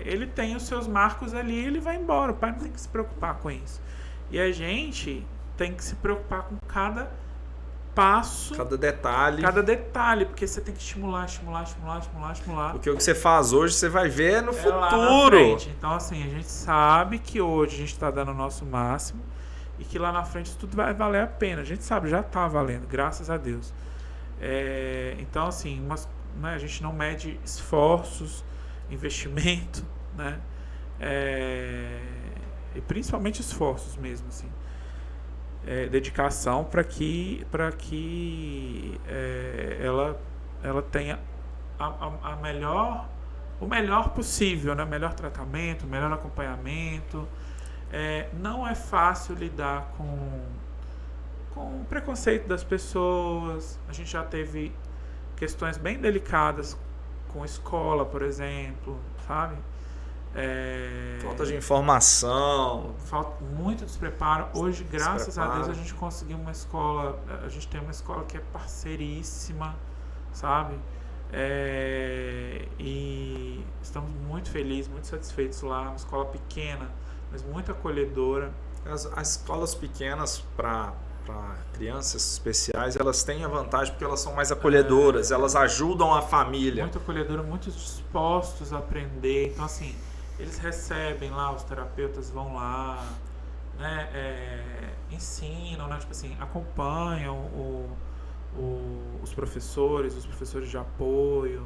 [SPEAKER 2] ele tem os seus marcos ali e ele vai embora. O pai não tem que se preocupar com isso. E a gente tem que se preocupar com cada passo,
[SPEAKER 1] cada detalhe,
[SPEAKER 2] porque você tem que estimular.
[SPEAKER 1] Porque o que você faz hoje, você vai ver no futuro.
[SPEAKER 2] Lá na frente. Então, assim, a gente sabe que hoje a gente está dando o nosso máximo e que lá na frente tudo vai valer a pena. A gente sabe, já está valendo, graças a Deus. Então, assim, né, a gente não mede esforços, investimento, né? E principalmente esforços mesmo, assim. Dedicação para que ela tenha o melhor possível, né? O melhor tratamento, o melhor acompanhamento. Não é fácil lidar com o preconceito das pessoas. A gente já teve questões bem delicadas com escola, por exemplo, sabe?
[SPEAKER 1] Falta de informação,
[SPEAKER 2] falta muito despreparo. Hoje, graças a Deus, a gente conseguiu uma escola. A gente tem uma escola que é parceiríssima, sabe? E estamos muito felizes, muito satisfeitos lá. Uma escola pequena, mas muito acolhedora.
[SPEAKER 1] As escolas pequenas para crianças especiais, elas têm a vantagem porque elas são mais acolhedoras, elas ajudam a família.
[SPEAKER 2] Muito acolhedora, muito dispostos a aprender. Então, assim, eles recebem lá, os terapeutas vão lá, né, ensinam, né, tipo assim, acompanham os professores de apoio,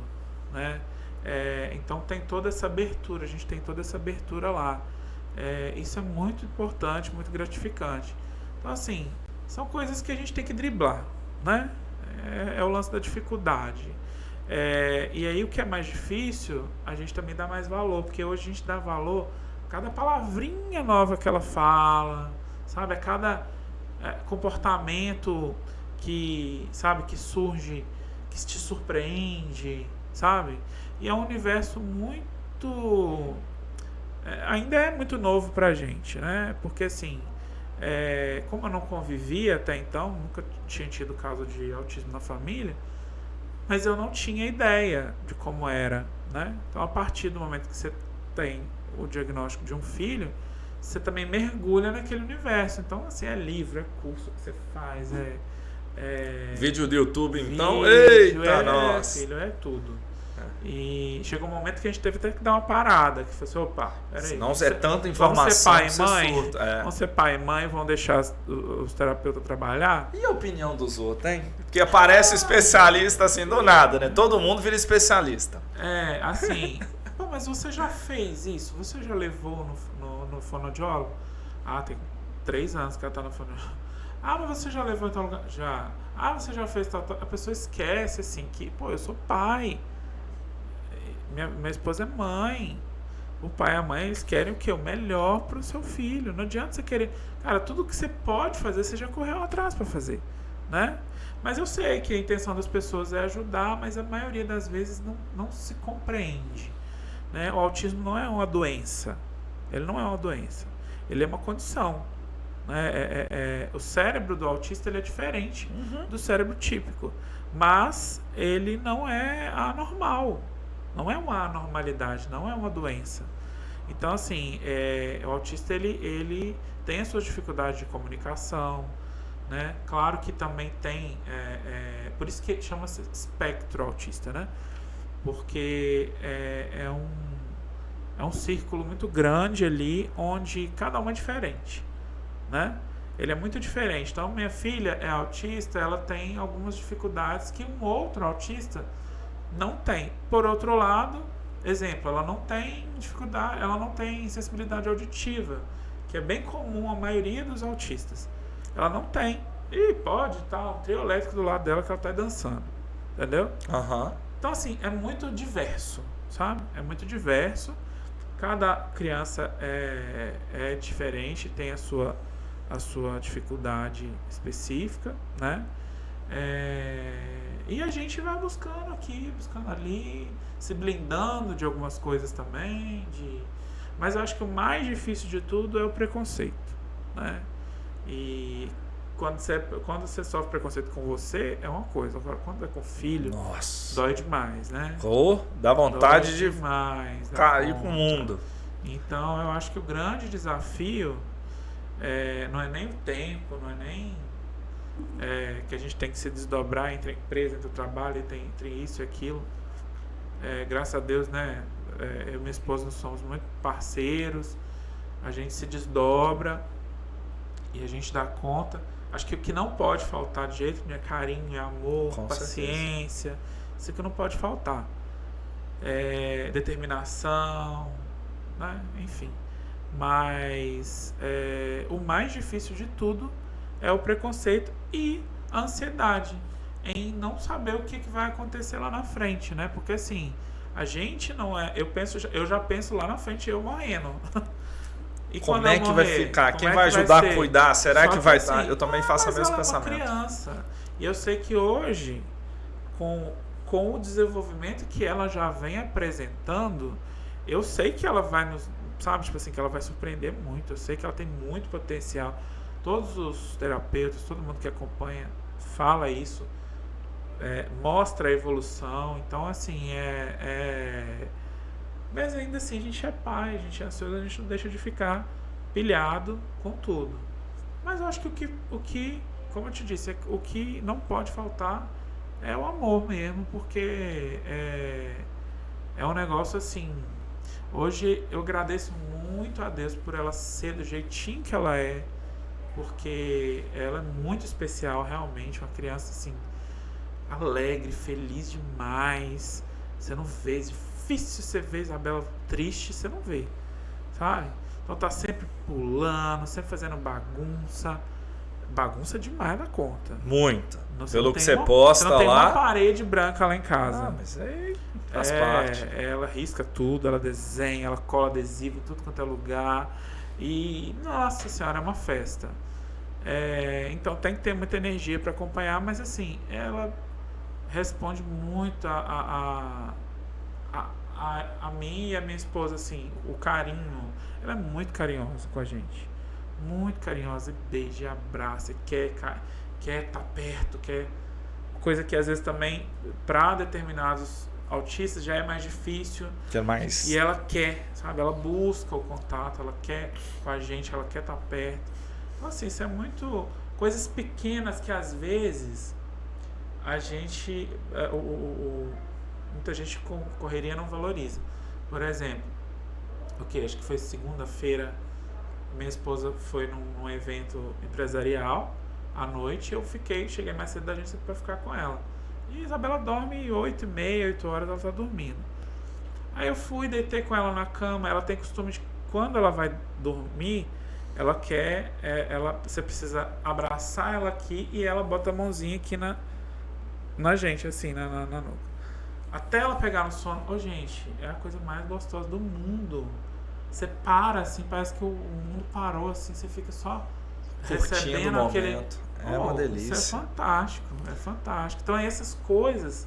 [SPEAKER 2] né? Então tem toda essa abertura, a gente tem toda essa abertura lá. Isso é muito importante, muito gratificante. Então, assim, são coisas que a gente tem que driblar, né? É o lance da dificuldade. E aí o que é mais difícil, a gente também dá mais valor, porque hoje a gente dá valor a cada palavrinha nova que ela fala, sabe? A cada comportamento que, sabe, que surge, que te surpreende, sabe? E é um universo muito... ainda é muito novo pra gente, né? Porque assim, como eu não convivia até então, nunca tinha tido caso de autismo na família, mas eu não tinha ideia de como era, né? Então, a partir do momento que você tem o diagnóstico de um filho, você também mergulha naquele universo. Então, assim, é livro, é curso que você faz,
[SPEAKER 1] vídeo do YouTube, então,
[SPEAKER 2] vídeo,
[SPEAKER 1] eita, nossa!
[SPEAKER 2] Filho, é tudo. E chegou um momento que a gente teve até que dar uma parada, que foi assim, opa, peraí.
[SPEAKER 1] Senão é tanta informação.
[SPEAKER 2] Vamos ser pai e mãe? Vamos ser pai e mãe, vão deixar os terapeutas trabalhar?
[SPEAKER 1] E a opinião dos outros, hein? Porque aparece especialista assim do nada, né? Todo mundo vira especialista.
[SPEAKER 2] Assim, pô, mas você já fez isso? Você já levou no fonoaudiólogo? Tem 3 anos que ela tá no fonoaudiólogo. Mas você já levou em tal lugar? Já. Você já fez tal... A pessoa esquece, assim, que, pô, eu sou pai. Minha esposa é mãe. O pai e a mãe, eles querem o quê? O melhor pro seu filho. Não adianta você querer... Cara, tudo que você pode fazer, você já correu atrás para fazer, né? Mas eu sei que a intenção das pessoas é ajudar, mas a maioria das vezes não se compreende, né? O autismo não é uma doença. Ele não é uma doença. Ele é uma condição, né? O cérebro do autista, ele é diferente do cérebro típico. Mas ele não é anormal. Não é uma anormalidade, não é uma doença. Então, assim, o autista, ele tem as suas dificuldades de comunicação, né? Claro que também tem... por isso que chama-se espectro autista, né? Porque é um círculo muito grande ali, onde cada um é diferente, né? Ele é muito diferente. Então, minha filha é autista, ela tem algumas dificuldades que um outro autista não tem. Por outro lado, exemplo, ela não tem dificuldade, ela não tem sensibilidade auditiva, que é bem comum a maioria dos autistas. Ela não tem. E pode estar um trio elétrico do lado dela que ela está dançando. Entendeu? Então, assim, é muito diverso, sabe? É muito diverso. Cada criança é diferente, tem a sua dificuldade específica, né? E a gente vai buscando aqui, buscando ali, se blindando de algumas coisas também. Mas eu acho que o mais difícil de tudo é o preconceito, né? E quando você sofre preconceito com você, é uma coisa. Agora, quando é com filho, nossa, dói demais, né?
[SPEAKER 1] Dá vontade
[SPEAKER 2] de
[SPEAKER 1] cair com o mundo.
[SPEAKER 2] Então, eu acho que o grande desafio não é nem o tempo, não é nem... que a gente tem que se desdobrar entre a empresa, entre o trabalho, entre isso e aquilo. Graças a Deus, né? Eu e minha esposa, nós somos muito parceiros. A gente se desdobra e a gente dá conta. Acho que o que não pode faltar de jeito nenhum é carinho, amor, com paciência. Certeza. Isso que não pode faltar. Determinação, né? Enfim. Mas o mais difícil de tudo é o preconceito e a ansiedade em não saber o que vai acontecer lá na frente, né? Porque assim, a gente não é... Eu já penso lá na frente, eu morrendo. E
[SPEAKER 1] como é que vai ficar? Quem vai ajudar a cuidar? Será que vai estar? Eu também faço o mesmo pensamento.
[SPEAKER 2] Ela é uma criança. E eu sei que hoje, com o desenvolvimento que ela já vem apresentando, eu sei que ela vai nos... Sabe, tipo assim, que ela vai surpreender muito. Eu sei que ela tem muito potencial. Todos os terapeutas, todo mundo que acompanha fala isso, mostra a evolução. Então, assim, mas ainda assim, a gente é pai, a gente é ansioso, a gente não deixa de ficar pilhado com tudo. Mas eu acho que o que, como eu te disse, o que não pode faltar é o amor mesmo, porque é um negócio assim. Hoje eu agradeço muito a Deus por ela ser do jeitinho que ela é, porque ela é muito especial, realmente, uma criança assim, alegre, feliz demais. Você não vê, é difícil você ver Isabela triste, você não vê, sabe? Então tá sempre pulando, sempre fazendo bagunça. Bagunça demais na conta.
[SPEAKER 1] Muita.
[SPEAKER 2] Não,
[SPEAKER 1] Pelo que você posta
[SPEAKER 2] lá. Não tem
[SPEAKER 1] lá.
[SPEAKER 2] uma parede branca lá em casa.
[SPEAKER 1] Ah, mas aí faz parte.
[SPEAKER 2] Ela risca tudo, ela desenha, ela cola adesivo em tudo quanto é lugar. E, nossa senhora, é uma festa. Então tem que ter muita energia para acompanhar, mas assim, ela responde muito a mim e a minha esposa, assim, o carinho. Ela é muito carinhosa com a gente. Muito carinhosa, beija, abraça, quer estar perto, quer coisa que às vezes também para determinados autistas já é mais difícil.
[SPEAKER 1] Que é mais.
[SPEAKER 2] E ela quer, sabe? Ela busca o contato, ela quer com a gente, ela quer estar perto. Então assim, isso é muito coisas pequenas que às vezes a gente muita gente com correria não valoriza. Por exemplo, acho que foi segunda-feira. Minha esposa foi num evento empresarial à noite. Eu cheguei mais cedo da agência para ficar com ela. E Isabela dorme 8h30, 8 horas, ela está dormindo. Aí eu fui, deitei com ela na cama. Ela tem costume de, quando ela vai dormir, ela quer, você precisa abraçar ela aqui e ela bota a mãozinha aqui na gente, assim, na nuca. Até ela pegar no sono. Gente, é a coisa mais gostosa do mundo. Você para, assim, parece que o mundo parou, assim, você fica só recebendo aquele...
[SPEAKER 1] É uma delícia.
[SPEAKER 2] Isso é fantástico, é fantástico. Então, essas coisas,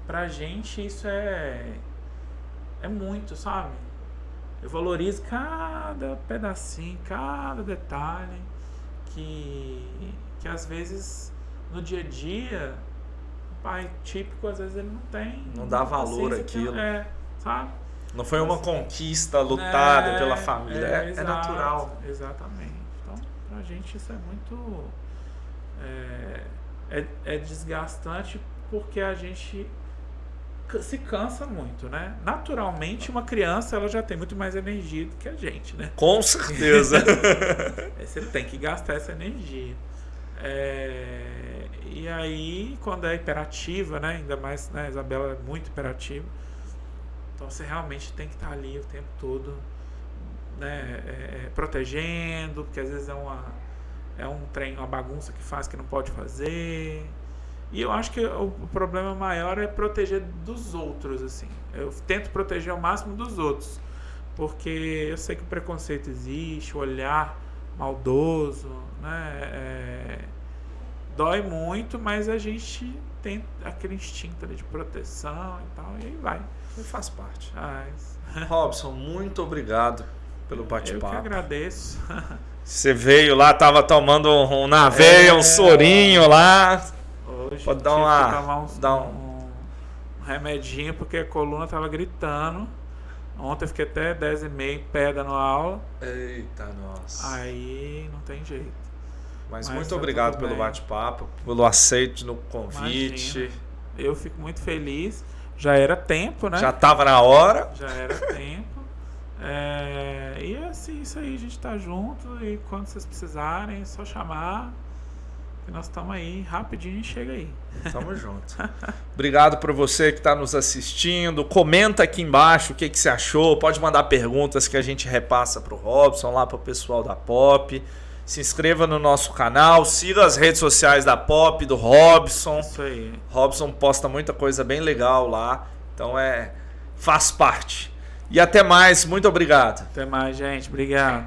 [SPEAKER 2] pra gente, isso é muito, sabe? Eu valorizo cada pedacinho, cada detalhe, que às vezes, no dia a dia, o pai típico, às vezes, ele não tem...
[SPEAKER 1] Não dá valor àquilo.
[SPEAKER 2] Sabe?
[SPEAKER 1] Não foi uma conquista lutada pela família. É natural.
[SPEAKER 2] Exatamente. Então, pra gente isso é muito... É desgastante porque a gente se cansa muito, né? Naturalmente, uma criança ela já tem muito mais energia do que a gente, né?
[SPEAKER 1] Com certeza.
[SPEAKER 2] Você tem que gastar essa energia. E aí, quando é hiperativa, né? Ainda mais, né? A Isabela é muito hiperativa. Então você realmente tem que estar ali o tempo todo, né, protegendo, porque às vezes é um trem, uma bagunça que faz que não pode fazer. E eu acho que o problema maior é proteger dos outros, assim. Eu tento proteger ao máximo dos outros, porque eu sei que o preconceito existe, o olhar maldoso, né, dói muito, mas a gente tem aquele instinto ali de proteção e tal, e aí vai.
[SPEAKER 1] Faz parte. Robson, muito obrigado pelo bate-papo.
[SPEAKER 2] Eu que agradeço.
[SPEAKER 1] Você veio lá, tava tomando um na veia, um sorinho lá.
[SPEAKER 2] Hoje
[SPEAKER 1] pode
[SPEAKER 2] dar um remedinho porque a coluna tava gritando. Ontem eu fiquei até 10h30 em pé dando aula.
[SPEAKER 1] Eita, nossa.
[SPEAKER 2] Aí não tem jeito.
[SPEAKER 1] Mas muito obrigado pelo bate-papo, pelo aceite no convite.
[SPEAKER 2] Imagina. Eu fico muito feliz. Já era tempo, né?
[SPEAKER 1] Já estava na hora.
[SPEAKER 2] Já era tempo. E assim, isso aí, a gente tá junto. E quando vocês precisarem, é só chamar. Que nós estamos aí, rapidinho e chega aí.
[SPEAKER 1] Tamo junto. Obrigado por você que está nos assistindo. Comenta aqui embaixo o que você achou. Pode mandar perguntas que a gente repassa pro Robson, lá pro pessoal da Pop. Se inscreva no nosso canal, siga as redes sociais da Pop, do Robson.
[SPEAKER 2] Isso aí.
[SPEAKER 1] Robson posta muita coisa bem legal lá. Então faz parte. E até mais, muito obrigado.
[SPEAKER 2] Até mais, gente. Obrigado.